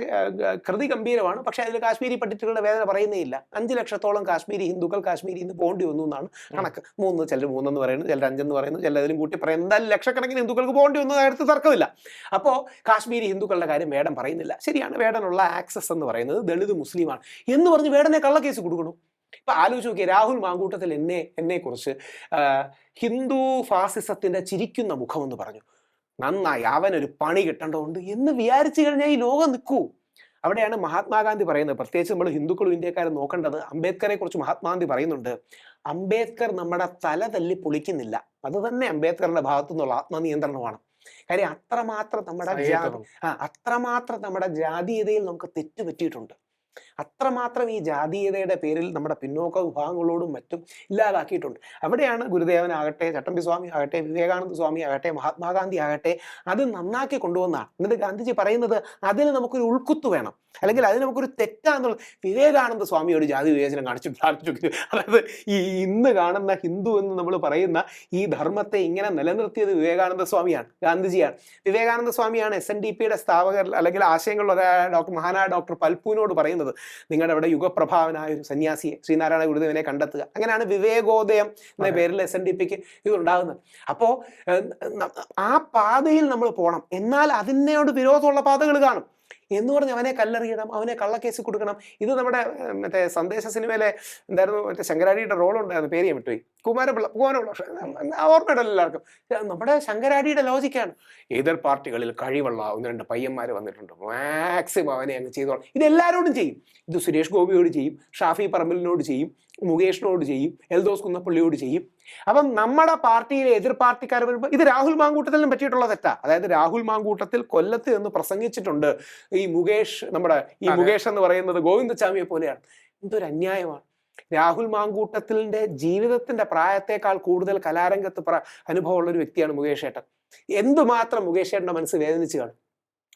കൃതി ഗംഭീരമാണ്. പക്ഷെ അതിൽ കാശ്മീരി പണ്ഡിറ്റുകളുടെ വേദന പറയുന്നേ ഇല്ല. 5 ലക്ഷത്തോളം കാശ്മീരി ഹിന്ദുക്കൾ കാശ്മീരിൽ നിന്ന് പോകേണ്ടി വന്നു എന്നാണ് കണക്ക്. 3, ചിലർ 3 എന്ന് പറയുന്നു, ചിലർ 5 എന്ന് പറയുന്നു, ചിലതിലും കൂട്ടി പറയുന്നത്. എന്തായാലും ലക്ഷക്കണക്കിന് ഹിന്ദുക്കൾക്ക് പോകേണ്ടി വന്നു, അടുത്ത് തർക്കമില്ല. അപ്പോൾ കാശ്മീരി ഹിന്ദുക്കളുടെ കാര്യം വേടൻ പറയുന്നില്ല. ശരിയാണ്, വേടനുള്ള ആക്സസ് എന്ന് പറയുന്നത് ദളിത് മുസ്ലിമാണ് എന്ന് പറഞ്ഞ് വേടനെ കള്ളക്കേസ് കൊടുക്കണം. ഇപ്പൊ ആലോചിച്ച് നോക്കിയേ, രാഹുൽ മാങ്കൂട്ടത്തിൽ എന്നെ കുറിച്ച് ഹിന്ദു ഫാസിസത്തിന്റെ ചിരിക്കുന്ന മുഖം എന്ന് പറഞ്ഞു. നന്നായി, അവനൊരു പണി കിട്ടേണ്ടതുണ്ട് എന്ന് വിചാരിച്ചു കഴിഞ്ഞാൽ ഈ ലോകം നിൽക്കൂ. അവിടെയാണ് മഹാത്മാഗാന്ധി പറയുന്നത്. പ്രത്യേകിച്ച് നമ്മൾ ഹിന്ദുക്കളും ഇന്ത്യക്കാരും നോക്കേണ്ടത്, അംബേദ്കറെ കുറിച്ച് മഹാത്മാഗാന്ധി പറയുന്നുണ്ട്, അംബേദ്കർ നമ്മുടെ തല തല്ലി പൊളിക്കുന്നില്ല, അത് തന്നെ അംബേദ്കറിന്റെ ഭാഗത്തു നിന്നുള്ള ആത്മനിയന്ത്രണമാണ്. കാര്യം അത്രമാത്രം നമ്മുടെ ജാതീയതയിൽ നമുക്ക് തെറ്റ് പറ്റിയിട്ടുണ്ട്. അത്രമാത്രം ഈ ജാതീയതയുടെ പേരിൽ നമ്മുടെ പിന്നോക്ക വിഭാഗങ്ങളോടും മറ്റും ഇല്ലാതാക്കിയിട്ടുണ്ട്. അവിടെയാണ് ഗുരുദേവനാകട്ടെ, ചട്ടമ്പി സ്വാമി ആകട്ടെ, വിവേകാനന്ദ സ്വാമി ആകട്ടെ, മഹാത്മാഗാന്ധി ആകട്ടെ, അത് നന്നാക്കി കൊണ്ടുവന്നാണ്. എന്നിട്ട് ഗാന്ധിജി പറയുന്നത് അതിന് നമുക്കൊരു ഉൾക്കുത്ത് വേണം, അല്ലെങ്കിൽ അതിന് നമുക്കൊരു തെറ്റാന്നുള്ള. വിവേകാനന്ദ സ്വാമിയോട് ജാതി വിവേചനം കാണിച്ചു. അതായത് ഈ ഇന്ന് കാണുന്ന ഹിന്ദു എന്ന് നമ്മൾ പറയുന്ന ഈ ധർമ്മത്തെ ഇങ്ങനെ നിലനിർത്തിയത് വിവേകാനന്ദ സ്വാമിയാണ്, ഗാന്ധിജിയാണ്. വിവേകാനന്ദ സ്വാമിയാണ് SNDPയുടെ സ്ഥാപകർ അല്ലെങ്കിൽ ആശയങ്ങളുള്ള മഹാനായ ഡോക്ടർ പൽപുവിനോട് പറയുന്നത്, നിങ്ങളുടെ അവിടെ യുഗപ്രഭാവനായ ഒരു സന്യാസിയെ ശ്രീനാരായണ ഗുരുദേവനെ കണ്ടെത്തുക. അങ്ങനെയാണ് വിവേകോദയം എന്ന പേരിൽ SNDPക്ക് ഇതുണ്ടാകുന്നത്. അപ്പോൾ ആ പാതയിൽ നമ്മൾ പോകണം. എന്നാൽ അതിനോട് വിരോധമുള്ള പാതകൾ കാണും എന്ന് പറഞ്ഞ് അവനെ കല്ലെറിയണം, അവനെ കള്ളക്കേസ് കൊടുക്കണം. ഇത് നമ്മുടെ മറ്റേ സന്ദേശ സിനിമയിലെ എന്തായിരുന്നു, മറ്റേ ശങ്കരാടിയുടെ റോളുണ്ടായിരുന്നു, പേര് ഞാൻ വിട്ടുപോയി, കുമാരപിള്ള ഓർമ്മയുടെ എല്ലാവർക്കും. നമ്മുടെ ശങ്കരാടിയുടെ ലോജിക്കാണ്, എതിർ പാർട്ടികളിൽ കഴിവുള്ള 1-2 പയ്യന്മാർ വന്നിട്ടുണ്ട്, മാക്സിമം അവനെ അങ്ങ് ചെയ്തോളാം. ഇതെല്ലാവരോടും ചെയ്യും. ഇത് സുരേഷ് ഗോപിയോട് ചെയ്യും, ഷാഫി പറമ്പലിനോട് ചെയ്യും, മുകേഷിനോട് ചെയ്യും, എൽദോസ് കുന്നപ്പള്ളിയോട് ചെയ്യും. അപ്പം നമ്മുടെ പാർട്ടിയിലെ എതിർ പാർട്ടിക്കാർ വരുമ്പോൾ ഇത് രാഹുൽ മാങ്കൂട്ടത്തിലും പറ്റിയിട്ടുള്ള തെറ്റാ. അതായത് രാഹുൽ മാങ്കൂട്ടത്തിൽ കൊല്ലത്ത് എന്ന് പ്രസംഗിച്ചിട്ടുണ്ട്. ഈ മുകേഷ് എന്ന് പറയുന്നത് ഗോവിന്ദചാമിയെ പോലെയാണ്. എന്തൊരു അന്യായമാണ്. രാഹുൽ മാങ്കൂട്ടത്തിന്റെ ജീവിതത്തിന്റെ പ്രായത്തെക്കാൾ കൂടുതൽ കലാരംഗത്ത് അനുഭവമുള്ള ഒരു വ്യക്തിയാണ് മുകേഷ് ഏട്ടൻ. എന്തുമാത്രം മുകേഷ് ഏട്ടന്റെ മനസ്സ് വേദനിച്ചു കാണും.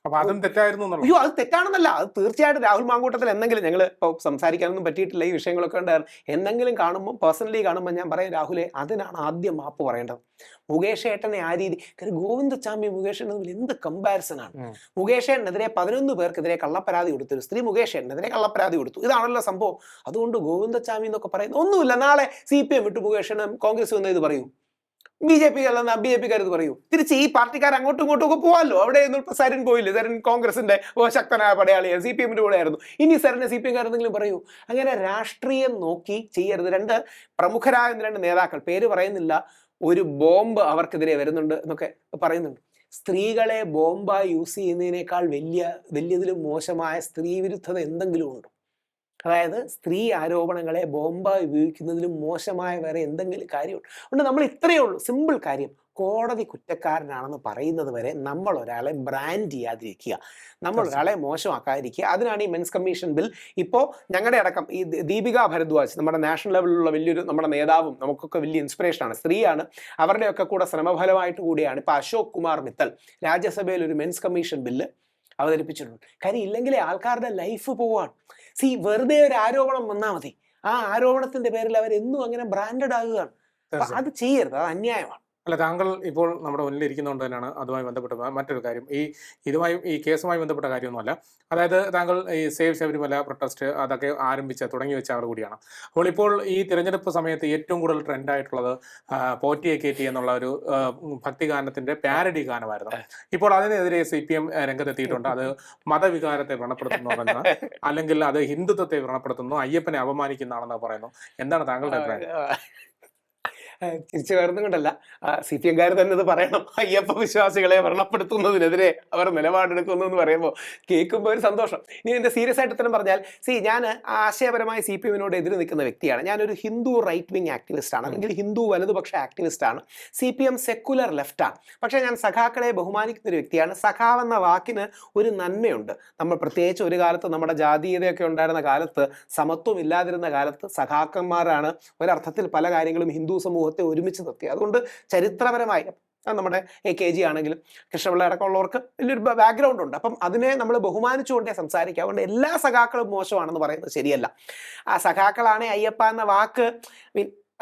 അപ്പൊ അതും തെറ്റായിരുന്നു. അയ്യോ, അത് തെറ്റാണെന്നല്ല, അത് തീർച്ചയായിട്ടും രാഹുൽ മാങ്കൂട്ടത്തിൽ എന്തെങ്കിലും, ഞങ്ങൾ ഇപ്പോൾ സംസാരിക്കാനൊന്നും പറ്റിയിട്ടില്ല, ഈ വിഷയങ്ങളൊക്കെ ഉണ്ടായിരുന്നു, എന്തെങ്കിലും കാണുമ്പോൾ പേഴ്സണലി കാണുമ്പോൾ ഞാൻ പറയും, രാഹുലെ അതിനാണ് ആദ്യം മാപ്പ് പറയേണ്ടത്. മുകേഷ് ഏട്ടനെ ആ രീതി, കാര്യം ഗോവിന്ദചാമി മുകേഷ് ഏട്ടൻ എന്ത് കമ്പാരിസൺ ആണ്. മുകേഷ് ഏട്ടനെതിരെ 11 പേർക്കെതിരെ കള്ളപ്പരാതി കൊടുത്തു, ഒരു സ്ത്രീ മുകേഷ് ഏട്ടനെതിരെ കള്ളപ്പരാതി കൊടുത്തു. ഇതാണല്ലോ സംഭവം. അതുകൊണ്ട് ഗോവിന്ദചാമി എന്നൊക്കെ പറയുന്നത് ഒന്നുമില്ല. നാളെ CPM വിട്ട് മുകേഷ് ഏട്ടൻ കോൺഗ്രസ് വന്ന ഇത് പറയൂ, BJP കാരത് പറയൂ. തിരിച്ച് ഈ പാർട്ടിക്കാർ അങ്ങോട്ടും ഇങ്ങോട്ടും ഒക്കെ പോവാമല്ലോ. അവിടെ ഇപ്പോൾ സരൻ പോയില്ലേ, സരൻ കോൺഗ്രസിന്റെ ശക്തനായ പടയാളിയാണ്, CPMന്റെ കൂടെ ആയിരുന്നു. ഇനി സരനെ CPM കാരെന്തെങ്കിലും പറയൂ. അങ്ങനെ രാഷ്ട്രീയം നോക്കി ചെയ്യരുത്. 2 പ്രമുഖരായ 2 നേതാക്കൾ, പേര് പറയുന്നില്ല, ഒരു ബോംബ് അവർക്കെതിരെ വരുന്നുണ്ട് എന്നൊക്കെ പറയുന്നുണ്ട്. സ്ത്രീകളെ ബോംബായി യൂസ് ചെയ്യുന്നതിനേക്കാൾ വലിയതിലും മോശമായ സ്ത്രീ വിരുദ്ധത എന്തെങ്കിലും ഉണ്ടോ? അതായത് സ്ത്രീ ആരോപണങ്ങളെ ബോംബായി ഉപയോഗിക്കുന്നതിലും മോശമായ വേറെ എന്തെങ്കിലും കാര്യമുണ്ട്? അതുകൊണ്ട് നമ്മൾ ഇത്രയേ ഉള്ളൂ, സിമ്പിൾ കാര്യം. കോടതി കുറ്റക്കാരനാണെന്ന് പറയുന്നത് വരെ നമ്മൾ ഒരാളെ ബ്രാൻഡ് ചെയ്യാതിരിക്കുക, നമ്മൾ ഒരാളെ മോശമാക്കാതിരിക്കുക. അതിനാണ് ഈ മെൻസ് കമ്മീഷൻ ബിൽ. ഇപ്പോൾ ഞങ്ങളുടെ അടക്കം ഈ ദീപിക ഭരദ്വാജ്, നമ്മുടെ നാഷണൽ ലെവലിലുള്ള വലിയൊരു നമ്മുടെ നേതാവും നമുക്കൊക്കെ വലിയ ഇൻസ്പിറേഷനാണ്, സ്ത്രീയാണ്. അവരുടെയൊക്കെ കൂടെ ശ്രമഫലമായിട്ട് കൂടിയാണ് ഇപ്പോൾ അശോക് കുമാർ മിത്തൽ രാജ്യസഭയിൽ ഒരു മെൻസ് കമ്മീഷൻ ബില്ല് അവതരിപ്പിച്ചിട്ടുണ്ട്. കാര്യം ഇല്ലെങ്കിലേ ആൾക്കാരുടെ ലൈഫ് പോവാണ്. വെറുതെ ഒരു ആരോപണം വന്നാൽ മതി, ആ ആരോപണത്തിന്റെ പേരിൽ അവരെന്നും അങ്ങനെ ബ്രാൻഡഡ് ആകുകയാണ്. അത് ചെയ്യരുത്, അത് അന്യായമാണ്. അല്ല, താങ്കൾ ഇപ്പോൾ നമ്മുടെ മുന്നിൽ ഇരിക്കുന്നതുകൊണ്ട് തന്നെയാണ് അതുമായി ബന്ധപ്പെട്ട മറ്റൊരു കാര്യം, ഈ കേസുമായി ബന്ധപ്പെട്ട കാര്യമൊന്നുമല്ല. അതായത് താങ്കൾ ഈ സേവ് ശബരിമല പ്രൊട്ടസ്റ്റ് അതൊക്കെ തുടങ്ങി വെച്ച ആൾ കൂടിയാണ്. അപ്പോൾ ഇപ്പോൾ ഈ തിരഞ്ഞെടുപ്പ് സമയത്ത് ഏറ്റവും കൂടുതൽ ട്രെൻഡായിട്ടുള്ളത് പോറ്റിയെ കയറ്റി എന്നുള്ള ഒരു ഭക്തിഗാനത്തിന്റെ പാരഡി ഗാനമായിരുന്നു. ഇപ്പോൾ അതിനെതിരെ CPM രംഗത്തെത്തിയിട്ടുണ്ട്. അത് മതവികാരത്തെ വ്രണപ്പെടുത്തുന്നു, അല്ലെങ്കിൽ അത് ഹിന്ദുത്വത്തെ വ്രണപ്പെടുത്തുന്നു, അയ്യപ്പനെ അപമാനിക്കുന്നതാണെന്ന് പറയുന്നു. എന്താണ് താങ്കളുടെ അഭിപ്രായം? തിരിച്ചു വരുന്നത് കൊണ്ടല്ല, CPM-കാർ തന്നെ ഇത് പറയണം. അയ്യപ്പ വിശ്വാസികളെ വ്രണപ്പെടുത്തുന്നതിനെതിരെ അവർ നിലപാടെടുക്കുന്നു എന്ന് പറയുമ്പോൾ കേൾക്കുമ്പോൾ ഒരു സന്തോഷം. ഇനി എൻ്റെ സീരിയസ് ആയിട്ട് തന്നെ പറഞ്ഞാൽ, ഞാൻ ആശയപരമായി CPM-നോട് എതിര് നിൽക്കുന്ന വ്യക്തിയാണ്. ഞാനൊരു ഹിന്ദു റൈറ്റ് വിങ് ആക്ടിവിസ്റ്റ് ആണ്, അല്ലെങ്കിൽ ഹിന്ദു വലതുപക്ഷ ആക്ടിവിസ്റ്റ് ആണ്. CPM സെക്കുലർ ലെഫ്റ്റാണ്. പക്ഷേ ഞാൻ സഖാക്കളെ ബഹുമാനിക്കുന്ന ഒരു വ്യക്തിയാണ്. സഖാവ് എന്ന വാക്കിന് ഒരു നന്മയുണ്ട്. നമ്മൾ പ്രത്യേകിച്ച് ഒരു കാലത്ത് നമ്മുടെ ജാതീയതയൊക്കെ ഉണ്ടായിരുന്ന കാലത്ത്, സമത്വം ഇല്ലാതിരുന്ന കാലത്ത് സഖാക്കന്മാരാണ് ഒരർത്ഥത്തിൽ പല കാര്യങ്ങളും ഹിന്ദു സമൂഹത്തെ ഒരുമിച്ച് നിർത്തി. അതുകൊണ്ട് ചരിത്രപരമായി നമ്മുടെ AKG ആണെങ്കിലും കൃഷ്ണപിള്ള അടക്കമുള്ളവർക്ക് വലിയൊരു ബാക്ക്ഗ്രൗണ്ട് ഉണ്ട്. അപ്പം അതിനെ നമ്മൾ ബഹുമാനിച്ചുകൊണ്ടേ സംസാരിക്കുക. അതുകൊണ്ട് എല്ലാ സഖാക്കളും മോശമാണെന്ന് പറയുന്നത് ശരിയല്ല. ആ സഖാക്കളാണ് അയ്യപ്പ എന്ന വാക്ക്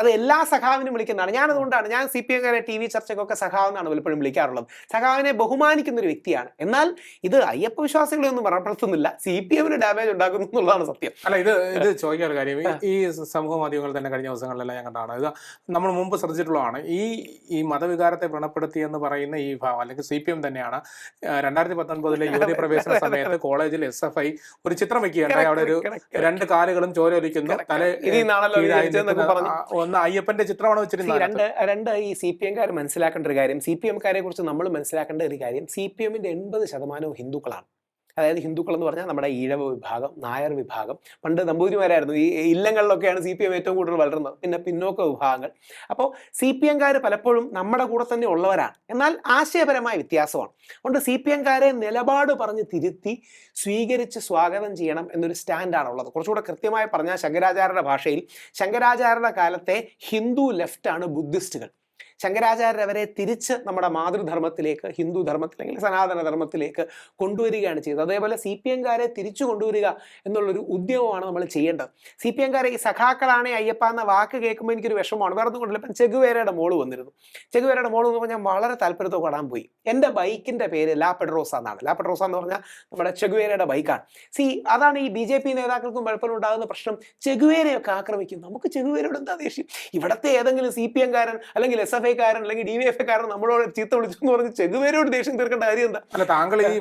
അത് എല്ലാ സഖാവിനും വിളിക്കുന്നതാണ്. ഞാനതുകൊണ്ടാണ് ഞാൻ CPM-കാരെ TV ചർച്ചയ്ക്കൊക്കെ സഖാവെന്നാണ് പലപ്പോഴും വിളിക്കാറുള്ളത്. സഖാവിനെ ബഹുമാനിക്കുന്ന ഒരു വ്യക്തിയാണ്. എന്നാൽ ഇത് അയ്യപ്പ വിശ്വാസികളെ ഒന്നും വ്രണപ്പെടുത്തുന്നില്ല, CPM-ന് ഡാമേജ് ഉണ്ടാക്കുന്നു എന്നുള്ളതാണ് സത്യം. അല്ല, ഇത് ചോദിക്കാൻ ഒരു കാര്യം, ഈ സമൂഹ മാധ്യമങ്ങൾ തന്നെ കഴിഞ്ഞ ദിവസങ്ങളിലെല്ലാം ഞാൻ കണ്ടാണ്, ഇത് നമ്മൾ മുമ്പ് ശ്രദ്ധിച്ചിട്ടുള്ളതാണ്. ഈ മതവികാരത്തെ വ്രണപ്പെടുത്തി എന്ന് പറയുന്ന ഈ ഭാവം, അല്ലെങ്കിൽ CPM തന്നെയാണ് 2019 യുവതി പ്രവേശന സമയത്ത് കോളേജിൽ SFI ഒരു ചിത്രം വെക്കുകയുണ്ടായി. അവിടെ ഒരു 2 കാലുകളും ചോരൊലിക്കുന്നു, ഒന്ന് അയ്യപ്പന്റെ ചിത്രമാണ് വെച്ചിരുന്നത്. രണ്ട് ഈ CPM-കാർ മനസ്സിലാക്കേണ്ട ഒരു കാര്യം, CPM-കാരെ കുറിച്ച് നമ്മൾ മനസ്സിലാക്കേണ്ട ഒരു കാര്യം, CPM-ന്റെ 80% ഹിന്ദുക്കളാണ്. അതായത് ഹിന്ദുക്കൾ എന്ന് പറഞ്ഞാൽ നമ്മുടെ ഈഴവ വിഭാഗം, നായർ വിഭാഗം, പണ്ട് നമ്പൂതിരിമാരായിരുന്നു. ഈ ഇല്ലങ്ങളിലൊക്കെയാണ് CPM ഏറ്റവും കൂടുതൽ വളരുന്നത്. പിന്നെ പിന്നോക്ക വിഭാഗങ്ങൾ. അപ്പോൾ CPM-കാർ പലപ്പോഴും നമ്മുടെ കൂടെ തന്നെ ഉള്ളവരാണ്, എന്നാൽ ആശയപരമായ വ്യത്യാസമാണ്. അതുകൊണ്ട് CPM-കാരെ നിലപാട് പറഞ്ഞ് തിരുത്തി സ്വീകരിച്ച് സ്വാഗതം ചെയ്യണം എന്നൊരു സ്റ്റാൻഡാണുള്ളത്. കുറച്ചുകൂടെ കൃത്യമായി പറഞ്ഞാൽ ശങ്കരാചാര്യരുടെ ഭാഷയിൽ, ശങ്കരാചാര്യരുടെ കാലത്തെ ഹിന്ദു ലെഫ്റ്റാണ് ബുദ്ധിസ്റ്റുകൾ. ശങ്കരാചാര്യരവരെ തിരിച്ച് നമ്മുടെ മാതൃധർമ്മത്തിലേക്ക്, ഹിന്ദു ധർമ്മത്തിലേക്ക്, സനാതന ധർമ്മത്തിലേക്ക് കൊണ്ടുവരികയാണ് ചെയ്തത്. അതേപോലെ CPM-കാരെ തിരിച്ചു കൊണ്ടുവരിക എന്നുള്ളൊരു ഉദ്യമമാണ് നമ്മൾ ചെയ്യേണ്ടത്. CPM-കാരെ ഈ സഖാക്കളാണ് അയ്യപ്പ എന്ന വാക്ക് കേൾക്കുമ്പോൾ എനിക്കൊരു വിഷമമാണ്. വേറെ ഒന്നും കൊണ്ടില്ല. ഇപ്പം ചെഗുവേരയുടെ മോള് വന്നിരുന്നു. ചെഗുവേരയുടെ മോള് എന്ന് പറഞ്ഞാൽ ഞാൻ വളരെ താല്പര്യത്തോടെ കാണാൻ പോയി. എൻ്റെ ബൈക്കിൻ്റെ പേര് ലാ പെഡ്രോസ എന്നാണ്. ലാ പെഡ്രോസ എന്ന് പറഞ്ഞാൽ നമ്മുടെ ചെഗുവേരയുടെ ബൈക്കാണ്. അതാണ് ഈ BJP നേതാക്കൾക്കും പലപ്പോഴും ഉണ്ടാകുന്ന പ്രശ്നം. ചെഗുവേരയൊക്കെ ആക്രമിക്കും. നമുക്ക് ചെഗുവേരയോട് എന്താ ദേഷ്യം? ഇവിടുത്തെ ഏതെങ്കിലും CPM-കാരൻ അല്ലെങ്കിൽ SFI-കാരൻ അല്ലെങ്കിൽ DVFI-കാരൻ നമ്മളോട് ചീത്ത വിളിച്ചു എന്ന് പറഞ്ഞ് ചെഗുവേരയോട് ദേഷ്യം തീർക്കേണ്ട കാര്യം എന്താ? അല്ല, താങ്കൾ ഈ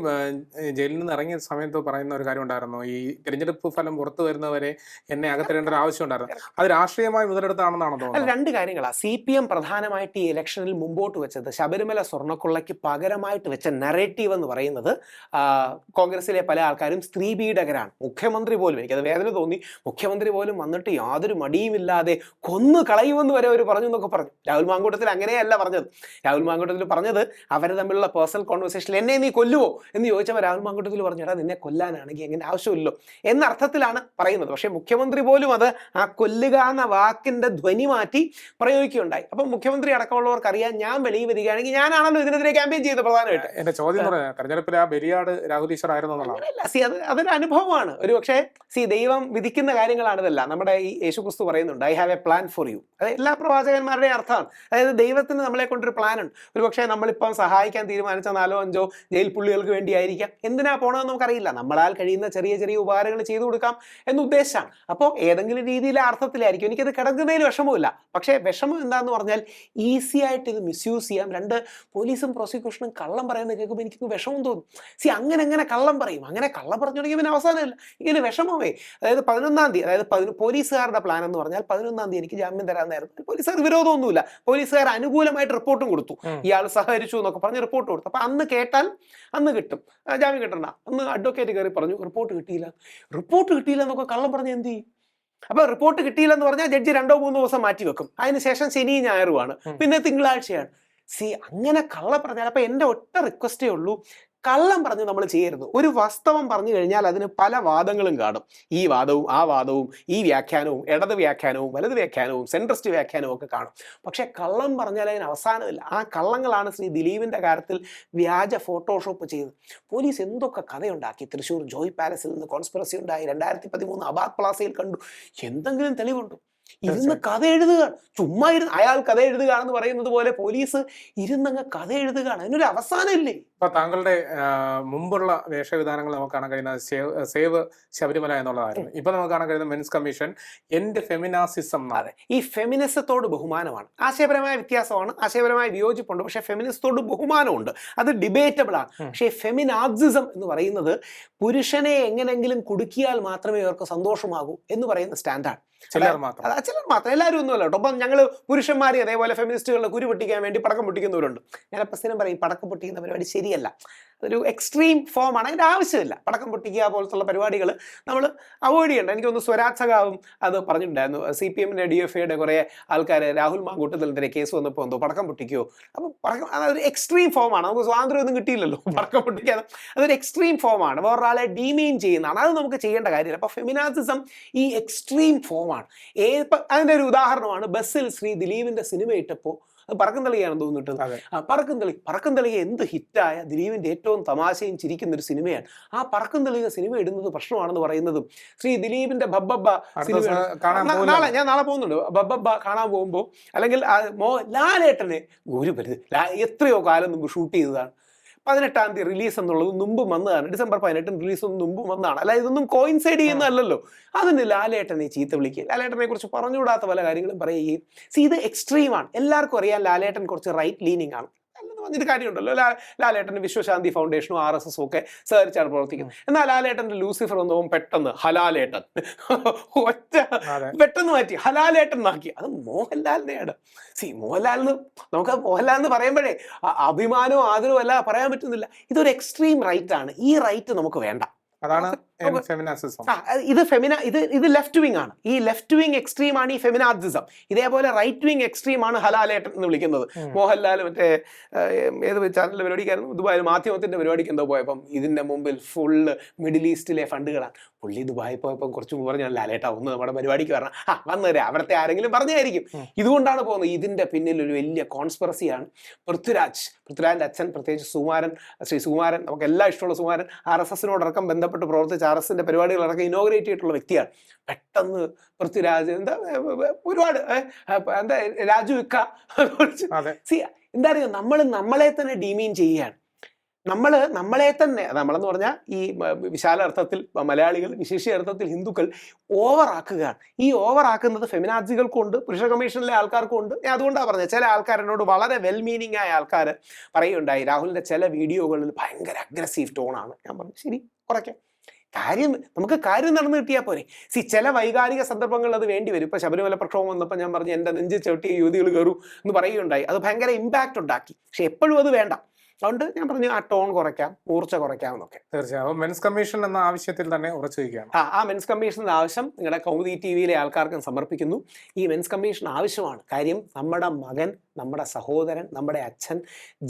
ജയിലിൽ നിന്ന് ഇറങ്ങിയ സമയത്ത് പറയുന്ന ഒരു കാര്യം ഉണ്ടായിരുന്നു, ഈ തിരഞ്ഞെടുപ്പ് ഫലം പുറത്തു വരുന്നവരെ എന്നെ അകത്തിടേണ്ട ഒരു ആവശ്യം ഉണ്ടായിരുന്നു. അത് രാഷ്ട്രീയമായി മുതലെടുത്താണെന്നാണോ തോന്നുന്നത്? 2 കാര്യങ്ങളാണ്. CPM പ്രധാനമായിട്ട് ഈ ഇലക്ഷനിൽ മുമ്പോട്ട് വെച്ചത്, ശബരിമല സ്വർണ്ണക്കൊള്ളയ്ക്ക് പകരമായിട്ട് വെച്ച നറേറ്റീവ് എന്ന് പറയുന്നത്, കോൺഗ്രസിലെ പല ആൾക്കാരും സ്ത്രീ പീഡകരാണ്. മുഖ്യമന്ത്രി പോലും, എനിക്കത് വേദന തോന്നി, മുഖ്യമന്ത്രി പോലും വന്നിട്ട് യാതൊരു മടിയുമില്ലാതെ കൊന്നു കളയുമെന്ന് വരെ അവർ പറഞ്ഞു എന്നൊക്കെ പറഞ്ഞു. രാഹുൽ മാങ്കൂട്ടത്തിൽ അങ്ങനെയല്ല പറഞ്ഞത്. രാഹുൽ മാങ്കൂട്ടത്തിൽ പറഞ്ഞത് അവർ തമ്മിലുള്ള പേഴ്സണൽ കോൺവെർസേഷനിൽ എന്നെ നീ കൊല്ലുവോ എന്ന് ചോദിച്ചപ്പോൾ രാഹുൽ മാങ്കൂട്ടത്തിൽ പറഞ്ഞു, എടാ നിന്നെ കൊല്ലാനാണെങ്കിൽ എങ്ങനെ ആവശ്യമില്ലല്ലോ എന്ന അർത്ഥത്തിലാണ് പറയുന്നത്. പക്ഷേ മുഖ്യമന്ത്രി പോലും അത് ആ കൊല്ലുക എന്ന വാക്കിന്റെ ധ്വനി മാറ്റി പ്രയോഗിക്കുകയുണ്ടായി. അപ്പം മുഖ്യമന്ത്രി അടക്കമുള്ളവർക്ക് അറിയാം, ഞാൻ വെളിയിൽ വരികയാണെങ്കിൽ ഞാനാണല്ലോ ഇതിനെതിരെ ക്യാമ്പയിൻ ചെയ്തത്. പ്രധാനമായിട്ട് എന്റെ ചോദ്യം തെരഞ്ഞെടുപ്പിൽ ആ ബലിയാട് രാഹുൽ ഈശ്വർ ആയിരുന്നു. അതൊരു അനുഭവമാണ്. ഒരു പക്ഷേ ദൈവം വിധിക്കുന്ന കാര്യങ്ങളാണിതെല്ലാം. നമ്മുടെ ഈ യേശുക്രിസ്തു പറയുന്നുണ്ട്, I have A plan for you. അത് എല്ലാ പ്രവാചകന്മാരുടെയും അർത്ഥമാണ്. അതായത് ദൈവത്തിന് നമ്മളെ കൊണ്ടൊരു പ്ലാൻ ഉണ്ട്. ഒരു പക്ഷേ നമ്മളിപ്പം സഹായിക്കാൻ തീരുമാനിച്ച 4-5 ജയിൽ പുള്ളികൾക്ക് വേണ്ടിയായിരിക്കാം. എന്തിനാ പോകണമെന്ന് നമുക്കറിയില്ല. നമ്മളാൽ കഴിയുന്ന ചെറിയ ചെറിയ ഉപകാരങ്ങൾ ചെയ്തു കൊടുക്കാം എന്ന് ഉദ്ദേശിച്ചാണ്. അപ്പോൾ ഏതെങ്കിലും രീതിയിൽ അർത്ഥത്തിലായിരിക്കും. എനിക്കത് കിടക്കുന്നതിൽ വിഷമമില്ല. പക്ഷേ വിഷമം എന്താന്ന് പറഞ്ഞാൽ ഈസി ആയിട്ട് ഇത് മിസ്യൂസ് ചെയ്യാം. 2 പോലീസും പ്രോസിക്യൂഷനും കള്ളം പറയുന്നത് കേൾക്കുമ്പോൾ എനിക്ക് വിഷമം തോന്നും. അങ്ങനെ കള്ളം പറയും. അങ്ങനെ കള്ളം പറഞ്ഞു തുടങ്ങിയ പിന്നെ അവസാനമില്ല, ഇങ്ങനെ വിഷമമേ. അതായത് 11-ാം തീയതി, അതായത് പോലീസുകാരുടെ പ്ലാൻ എന്ന് പറഞ്ഞാൽ 11-ാം തീയതി എനിക്ക് ജാമ്യം തരാമെന്നായിരുന്നു. പോലീസുകാർ വിരോധമൊന്നുമില്ല. പോലീസുകാർ അനുകൂലമായിട്ട് റിപ്പോർട്ടും കൊടുത്തു, ഇയാൾ സഹകരിച്ചു എന്നൊക്കെ പറഞ്ഞ് റിപ്പോർട്ട് കൊടുത്തു. അപ്പൊ അന്ന് കേട്ടാൽ അന്ന് കിട്ടും, ജാമ്യം കിട്ടണ്ട. അന്ന് അഡ്വക്കേറ്റ് കയറി പറഞ്ഞു റിപ്പോർട്ട് കിട്ടിയില്ല എന്നൊക്കെ കള്ളം പറഞ്ഞ് എന്ത് ചെയ്യും? അപ്പൊ റിപ്പോർട്ട് കിട്ടിയില്ലെന്ന് പറഞ്ഞാൽ ജഡ്ജി 2-3 ദിവസം മാറ്റി വെക്കും. അതിനുശേഷം ശനി ഞായറുമാണ്, പിന്നെ തിങ്കളാഴ്ചയാണ്. അങ്ങനെ കള്ളം പറഞ്ഞാൽ, അപ്പൊ എൻ്റെ ഒറ്റ റിക്വസ്റ്റേ ഉള്ളൂ, കള്ളം പറഞ്ഞ് നമ്മൾ ചെയ്യരുത്. ഒരു വാസ്തവം പറഞ്ഞു കഴിഞ്ഞാൽ അതിന് പല വാദങ്ങളും കാണും. ഈ വാദവും ആ വാദവും, ഈ വ്യാഖ്യാനവും, ഇടത് വ്യാഖ്യാനവും വലത് വ്യാഖ്യാനവും സെൻട്രിസ്റ്റ് വ്യാഖ്യാനവും ഒക്കെ കാണും. പക്ഷെ കള്ളം പറഞ്ഞാൽ അതിന് അവസാനമില്ല. ആ കള്ളങ്ങളാണ് ശ്രീ ദിലീപിന്റെ കാര്യത്തിൽ വ്യാജ ഫോട്ടോഷോപ്പ് ചെയ്തത്. പോലീസ് എന്തൊക്കെ കഥയുണ്ടാക്കി. തൃശ്ശൂർ ജോയ് പാലസിൽ നിന്ന് കോൺസ്പിറസി ഉണ്ടായി, 2013 അബാദ് പ്ലാസയിൽ കണ്ടു. എന്തെങ്കിലും തെളിവുണ്ടോ? ഇരുന്ന് കഥ എഴുതുകയാണ്. ചുമ്മാ ഇരുന്ന് അയാൾ കഥ എഴുതുകയാണെന്ന് പറയുന്നത് പോലെ പോലീസ് ഇരുന്നങ്ങ് കഥ എഴുതുകയാണ്. അതിനൊരു അവസാനം ഇല്ലേ? ഇപ്പൊ താങ്കളുടെ മുമ്പുള്ള വേഷവിധാനങ്ങൾ നമുക്ക് കാണാൻ കഴിയുന്ന സേവ് ശബരിമല എന്നുള്ളതായിരുന്നു. ഇപ്പൊ നമുക്ക് കാണാൻ കഴിയുന്ന മെൻസ് കമ്മീഷൻ എൻഡ് ഫെമിനാസിസം. അതെ, ഈ ഫെമിനിസത്തോട് ബഹുമാനമാണ്. ആശയപരമായ വ്യത്യാസമാണ്, ആശയപരമായ വിയോജിപ്പുണ്ട്, പക്ഷെ ഫെമിനിസത്തോട് ബഹുമാനമുണ്ട്. അത് ഡിബേറ്റബിൾ ആണ്. പക്ഷേ ഫെമിനാസിസം എന്ന് പറയുന്നത് പുരുഷനെ എങ്ങനെങ്കിലും കുടുക്കിയാൽ മാത്രമേ അവർക്ക് സന്തോഷമാകൂ എന്ന് പറയുന്ന സ്റ്റാൻഡാണ്. ചിലർ മാത്രം, എല്ലാവരും ഒന്നുമല്ല കേട്ടോ. അപ്പം ഞങ്ങൾ പുരുഷന്മാരെ അതേപോലെ ഫെമിനിസ്റ്റുകളുടെ കുരു പൊട്ടിക്കാൻ വേണ്ടി പടക്കം പൊട്ടിക്കുന്നവരുണ്ട്. ഞാനപ്പോൾ സ്ഥിരം പറയും, പടക്കം പൊട്ടിക്കുന്ന പരിപാടി ശരിയല്ല, അതൊരു എക്സ്ട്രീം ഫോമാണ്, അതിൻ്റെ ആവശ്യമില്ല. പടക്കം പൊട്ടിക്കുക പോലത്തുള്ള പരിപാടികൾ നമ്മൾ അവോയ്ഡ് ചെയ്യേണ്ട. എനിക്കൊന്ന് സ്വരാജ് സഖാവും അത് പറഞ്ഞിട്ടുണ്ടായിരുന്നു. CPM DFIയുടെ കുറേ ആൾക്കാർ രാഹുൽ മാങ്കൂട്ടത്തിനെതിരെ കേസ് വന്നപ്പോൾ എന്തോ പടക്കം പൊട്ടിക്കുകയോ, അപ്പം പടക്കം അതൊരു എക്സ്ട്രീം ഫോമാണ്. നമുക്ക് സ്വാതന്ത്ര്യമൊന്നും കിട്ടിയില്ലല്ലോ പടക്കം പൊട്ടിക്കാതെ. അതൊരു എക്സ്ട്രീം ഫോമാണ്, വേറൊരാളെ ഡീമെയിൻ ചെയ്യുന്നതാണ്. അത് നമുക്ക് ചെയ്യേണ്ട കാര്യമില്ല. അപ്പോൾ ഫെമിനാസിസം ഈ എക്സ്ട്രീം ഫോമാണ്. അതിൻ്റെ ഒരു ഉദാഹരണമാണ് ബസ്സിൽ ശ്രീ ദിലീപിൻ്റെ സിനിമ ഇട്ടപ്പോൾ അത് പറക്കും തളികയാണെന്ന് തോന്നിട്ട്. പറക്കും തളിക എന്ത് ഹിറ്റായ ദിലീപിന്റെ ഏറ്റവും തമാശയും ചിരിക്കുന്ന ഒരു സിനിമയാണ്. ആ പറക്കും തളിക സിനിമ ഇടുന്നത് പ്രശ്നമാണെന്ന് പറയുന്നതും ശ്രീ ദിലീപിന്റെ ബബ്ബബ്ബ സിനിമ ഞാൻ നാളെ പോകുന്നുണ്ട്. ബബ്ബബ്ബ കാണാൻ പോകുമ്പോൾ അല്ലെങ്കിൽ ലാലേട്ടനെ ഒരു പരിധി എത്രയോ കാലം മുമ്പ് ഷൂട്ട് ചെയ്തതാണ്. 18-ാം തീയതി റിലീസ് എന്നുള്ളത് മുമ്പ് വന്നതാണ്. December 18 റിലീസ് മുമ്പ് വന്നതാണ്. അല്ല, ഇതൊന്നും കോയിൻസൈഡ് ചെയ്യുന്നതല്ലല്ലോ. അതിന് ലാലേട്ടനെ ചീത്ത വിളിക്കുക, ലാലേട്ടനെ കുറിച്ച് പറഞ്ഞുകൂടാത്ത പല കാര്യങ്ങളും പറയുകയും. ഇത് എക്സ്ട്രീമാണ്. എല്ലാവർക്കും അറിയാം ലാലേട്ടൻ കുറച്ച് റൈറ്റ് ലീനിങ് ആണ്. അല്ലെന്ന് പറഞ്ഞൊരു കാര്യമുണ്ടല്ലോ. ലാലേട്ടന് വിശ്വശാന്തി ഫൗണ്ടേഷനും RSS ഒക്കെ സഹകരിച്ചാണ് പ്രവർത്തിക്കുന്നത്. എന്നാൽ ലാലേട്ടൻ്റെ ലൂസിഫർ എന്നതും പെട്ടെന്ന് ഹലാലേട്ടൻ ഒറ്റ പെട്ടെന്ന് മാറ്റി ഹലാലേട്ടൻ എന്നാക്കി. അത് മോഹൻലാലിനെയാണ്. മോഹൻലാലിന് നമുക്ക് മോഹൻലാൽ എന്ന് പറയുമ്പോഴേ അഭിമാനവും ആദരവും അല്ല പറയാൻ പറ്റുന്നില്ല. ഇതൊരു എക്സ്ട്രീം റൈറ്റ് ആണ്. ഈ റൈറ്റ് നമുക്ക് വേണ്ട. അതാണ് ഇത് ലെഫ്റ്റ് വിങ് ആണ്. ഈ ലെഫ്റ്റ് വിങ് എക്സ്ട്രീം ആണ് ഈ ഫെമിനാസിസം. ഇതേപോലെ റൈറ്റ് വിങ് എക്സ്ട്രീം ആണ് ഹലാലേട്ടൻ എന്ന് വിളിക്കുന്നത്. മോഹൻലാൽ മറ്റേ ഏത് ചാനലിലെ പരിപാടിക്കായിരുന്നു, ദുബായിൽ മാധ്യമത്തിന്റെ പരിപാടിക്ക് എന്തോ പോയപ്പം ഇതിന്റെ മുമ്പിൽ ഫുള്ള് മിഡിൽ ഈസ്റ്റിലെ ഫണ്ടുകളാണ്. പുള്ളി ദുബായി പോയപ്പം കുറച്ച് മുമ്പ് പറഞ്ഞു, ലാലേട്ടാ ഒന്ന് നമ്മുടെ പരിപാടിക്ക് വരണം. വന്നേരാ, അവിടുത്തെ ആരെങ്കിലും പറഞ്ഞായിരിക്കും. ഇതുകൊണ്ടാണ് പോകുന്നത്. ഇതിന്റെ പിന്നിൽ ഒരു വലിയ കോൺസ്പിറസിയാണ്. പൃഥ്വിരാജിന്റെ അച്ഛൻ, പ്രത്യേകിച്ച് ശ്രീ സുകുമാരൻ, നമുക്ക് എല്ലാം ഇഷ്ടമുള്ള സുകുമാരൻ, RSSനോടക്കം ബന്ധപ്പെട്ട് പ്രവർത്തിച്ച് RSSന്റെ പരിപാടികളടക്കം ഇനോഗ്രേറ്റ് ചെയ്തിട്ടുള്ള വ്യക്തിയാണ്. പെട്ടെന്ന് പൃഥ്വിരാജ് ഒരുപാട് രാജു ഇക്ക എന്താ അറിയോ, നമ്മളെ തന്നെ ഡീമീൻ ചെയ്യുകയാണ്. നമ്മളെ തന്നെ, നമ്മളെന്ന് പറഞ്ഞാൽ ഈ വിശാല അർത്ഥത്തിൽ മലയാളികൾ, വിശേഷ അർത്ഥത്തിൽ ഹിന്ദുക്കൾ ഓവറാക്കുകയാണ്. ഈ ഓവറാക്കുന്നത് ഫെമിനാസികൾക്കുണ്ട്, പുരുഷ കമ്മീഷനിലെ ആൾക്കാർക്കുണ്ട്. ഞാൻ അതുകൊണ്ടാണ് പറഞ്ഞത്, ചില ആൾക്കാരെന്നോട് വളരെ വെൽ മീനിങ് ആയ ആൾക്കാർ പറയുണ്ടായി, രാഹുലിൻ്റെ ചില വീഡിയോകളിൽ ഭയങ്കര അഗ്രസീവ് ടോണാണ്. ഞാൻ പറഞ്ഞു ശരി, കുറയ്ക്കാം. നമുക്ക് കാര്യം നടന്നു കിട്ടിയാൽ പോരെ. ചില വൈകാരിക സന്ദർഭങ്ങളിൽ അത് വേണ്ടി വരും. ഇപ്പൊ ശബരിമല പ്രക്ഷോഭം വന്നപ്പോൾ ഞാൻ പറഞ്ഞു എൻ്റെ നെഞ്ച് ചവിട്ടിയ യുവതികൾ കയറൂ എന്ന് പറയുകയുണ്ടായി. അത് ഭയങ്കര ഇമ്പാക്റ്റ് ഉണ്ടാക്കി. പക്ഷെ എപ്പോഴും അത് വേണ്ട. അതുകൊണ്ട് ഞാൻ പറഞ്ഞു ആ ടോൺ കുറയ്ക്കാം, മൂർച്ച കുറയ്ക്കാം എന്നൊക്കെ. തീർച്ചയായും മെൻസ് കമ്മീഷൻ എന്ന ആവശ്യത്തിൽ തന്നെ ഉറച്ചു വയ്ക്കുകയാണ്. ആ മെൻസ് കമ്മീഷന്റെ ആവശ്യം നിങ്ങളുടെ കൗമുദി TVയിലെ ആൾക്കാർക്കും സമർപ്പിക്കുന്നു. ഈ മെൻസ് കമ്മീഷൻ ആവശ്യമാണ്. കാര്യം നമ്മുടെ മകൻ, നമ്മുടെ സഹോദരൻ, നമ്മുടെ അച്ഛൻ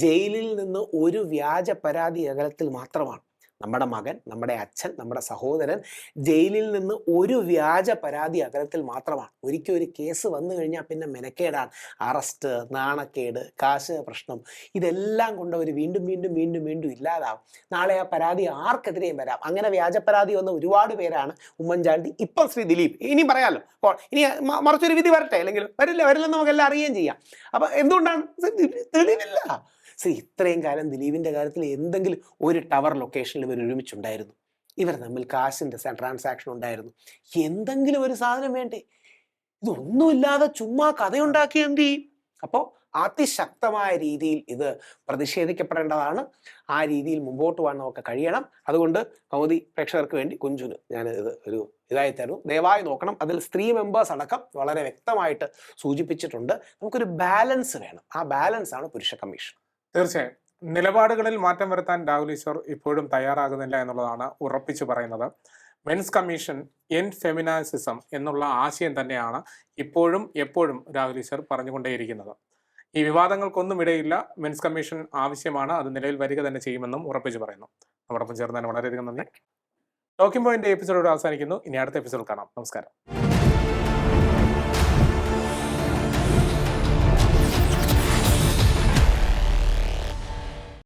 ജയിലിൽ നിന്ന് ഒരു വ്യാജ പരാതി അകലത്തിൽ മാത്രമാണ്. നമ്മുടെ മകൻ, നമ്മുടെ അച്ഛൻ, നമ്മുടെ സഹോദരൻ ജയിലിൽ നിന്ന് ഒരു വ്യാജ പരാതി അകലത്തിൽ മാത്രമാണ്. ഒരിക്കൽ ഒരു കേസ് വന്നു കഴിഞ്ഞാൽ പിന്നെ മെനക്കേടാണ്. അറസ്റ്റ്, നാണക്കേട്, കാശ് പ്രശ്നം, ഇതെല്ലാം കൊണ്ട് അവർ വീണ്ടും വീണ്ടും വീണ്ടും വീണ്ടും ഇല്ലാതാവും. നാളെ ആ പരാതി ആർക്കെതിരെയും വരാം. അങ്ങനെ വ്യാജ പരാതി വന്ന ഒരുപാട് പേരാണ്. ഉമ്മൻചാണ്ടി, ഇപ്പം ശ്രീ ദിലീപ്. ഇനിയും പറയാമല്ലോ, ഇനി മറിച്ചൊരു വിധി വരട്ടെ, അല്ലെങ്കിൽ വരില്ലെന്ന് നമുക്കെല്ലാം അറിയുകയും ചെയ്യാം. അപ്പം എന്തുകൊണ്ടാണ്? തെളിവില്ല. ഇത്രയും കാലം ദിലീപിന്റെ കാര്യത്തിൽ എന്തെങ്കിലും ഒരു ടവർ ലൊക്കേഷനിൽ ഇവർ ഒരുമിച്ചുണ്ടായിരുന്നു. ഇവർ തമ്മിൽ കാശിന്റെ ട്രാൻസാക്ഷൻ ഉണ്ടായിരുന്നു. എന്തെങ്കിലും ഒരു സാധനം വേണ്ടേ? ഇതൊന്നുമില്ലാതെ ചുമ്മാ കഥയുണ്ടാക്കി എന്ത് ചെയ്യും? അപ്പോൾ അതിശക്തമായ രീതിയിൽ ഇത് പ്രതിഷേധിക്കപ്പെടേണ്ടതാണ്. ആ രീതിയിൽ മുമ്പോട്ട് പോകാൻ നമുക്ക് കഴിയണം. അതുകൊണ്ട് കൗമുദി പ്രേക്ഷകർക്ക് വേണ്ടി കുഞ്ചുന് ഞാൻ ഒരു ഇതായി തരുന്നു. ദയവായി നോക്കണം. അതിൽ സ്ത്രീ മെമ്പേഴ്സ് അടക്കം വളരെ വ്യക്തമായിട്ട് സൂചിപ്പിച്ചിട്ടുണ്ട്. നമുക്കൊരു ബാലൻസ് വേണം. ആ ബാലൻസ് ആണ് പുരുഷ കമ്മീഷൻ. തീർച്ചയായും നിലപാടുകളിൽ മാറ്റം വരുത്താൻ രാഹുൽ ഈശ്വർ ഇപ്പോഴും തയ്യാറാകുന്നില്ല എന്നുള്ളതാണ് ഉറപ്പിച്ചു പറയുന്നത്. മെൻസ് കമ്മീഷൻ എൻഡ് ഫെമിനാസിസം എന്നുള്ള ആശയം തന്നെയാണ് ഇപ്പോഴും എപ്പോഴും രാഹുൽ ഈശ്വർ പറഞ്ഞുകൊണ്ടേയിരിക്കുന്നത്. ഈ വിവാദങ്ങൾക്കൊന്നും ഇടയില്ല. മെൻസ് കമ്മീഷൻ ആവശ്യമാണ്, അത് നിലവിൽ വരിക തന്നെ ചെയ്യുമെന്നും ഉറപ്പിച്ചു പറയുന്നു. നമ്മോടൊപ്പം ചേർന്നതിന് വളരെയധികം നന്ദി. ടോക്കിംഗ് പോയിന്റ് എപ്പിസോഡ് അവസാനിക്കുന്നു. ഇനി അടുത്ത എപ്പിസോഡ് കാണാം. നമസ്കാരം.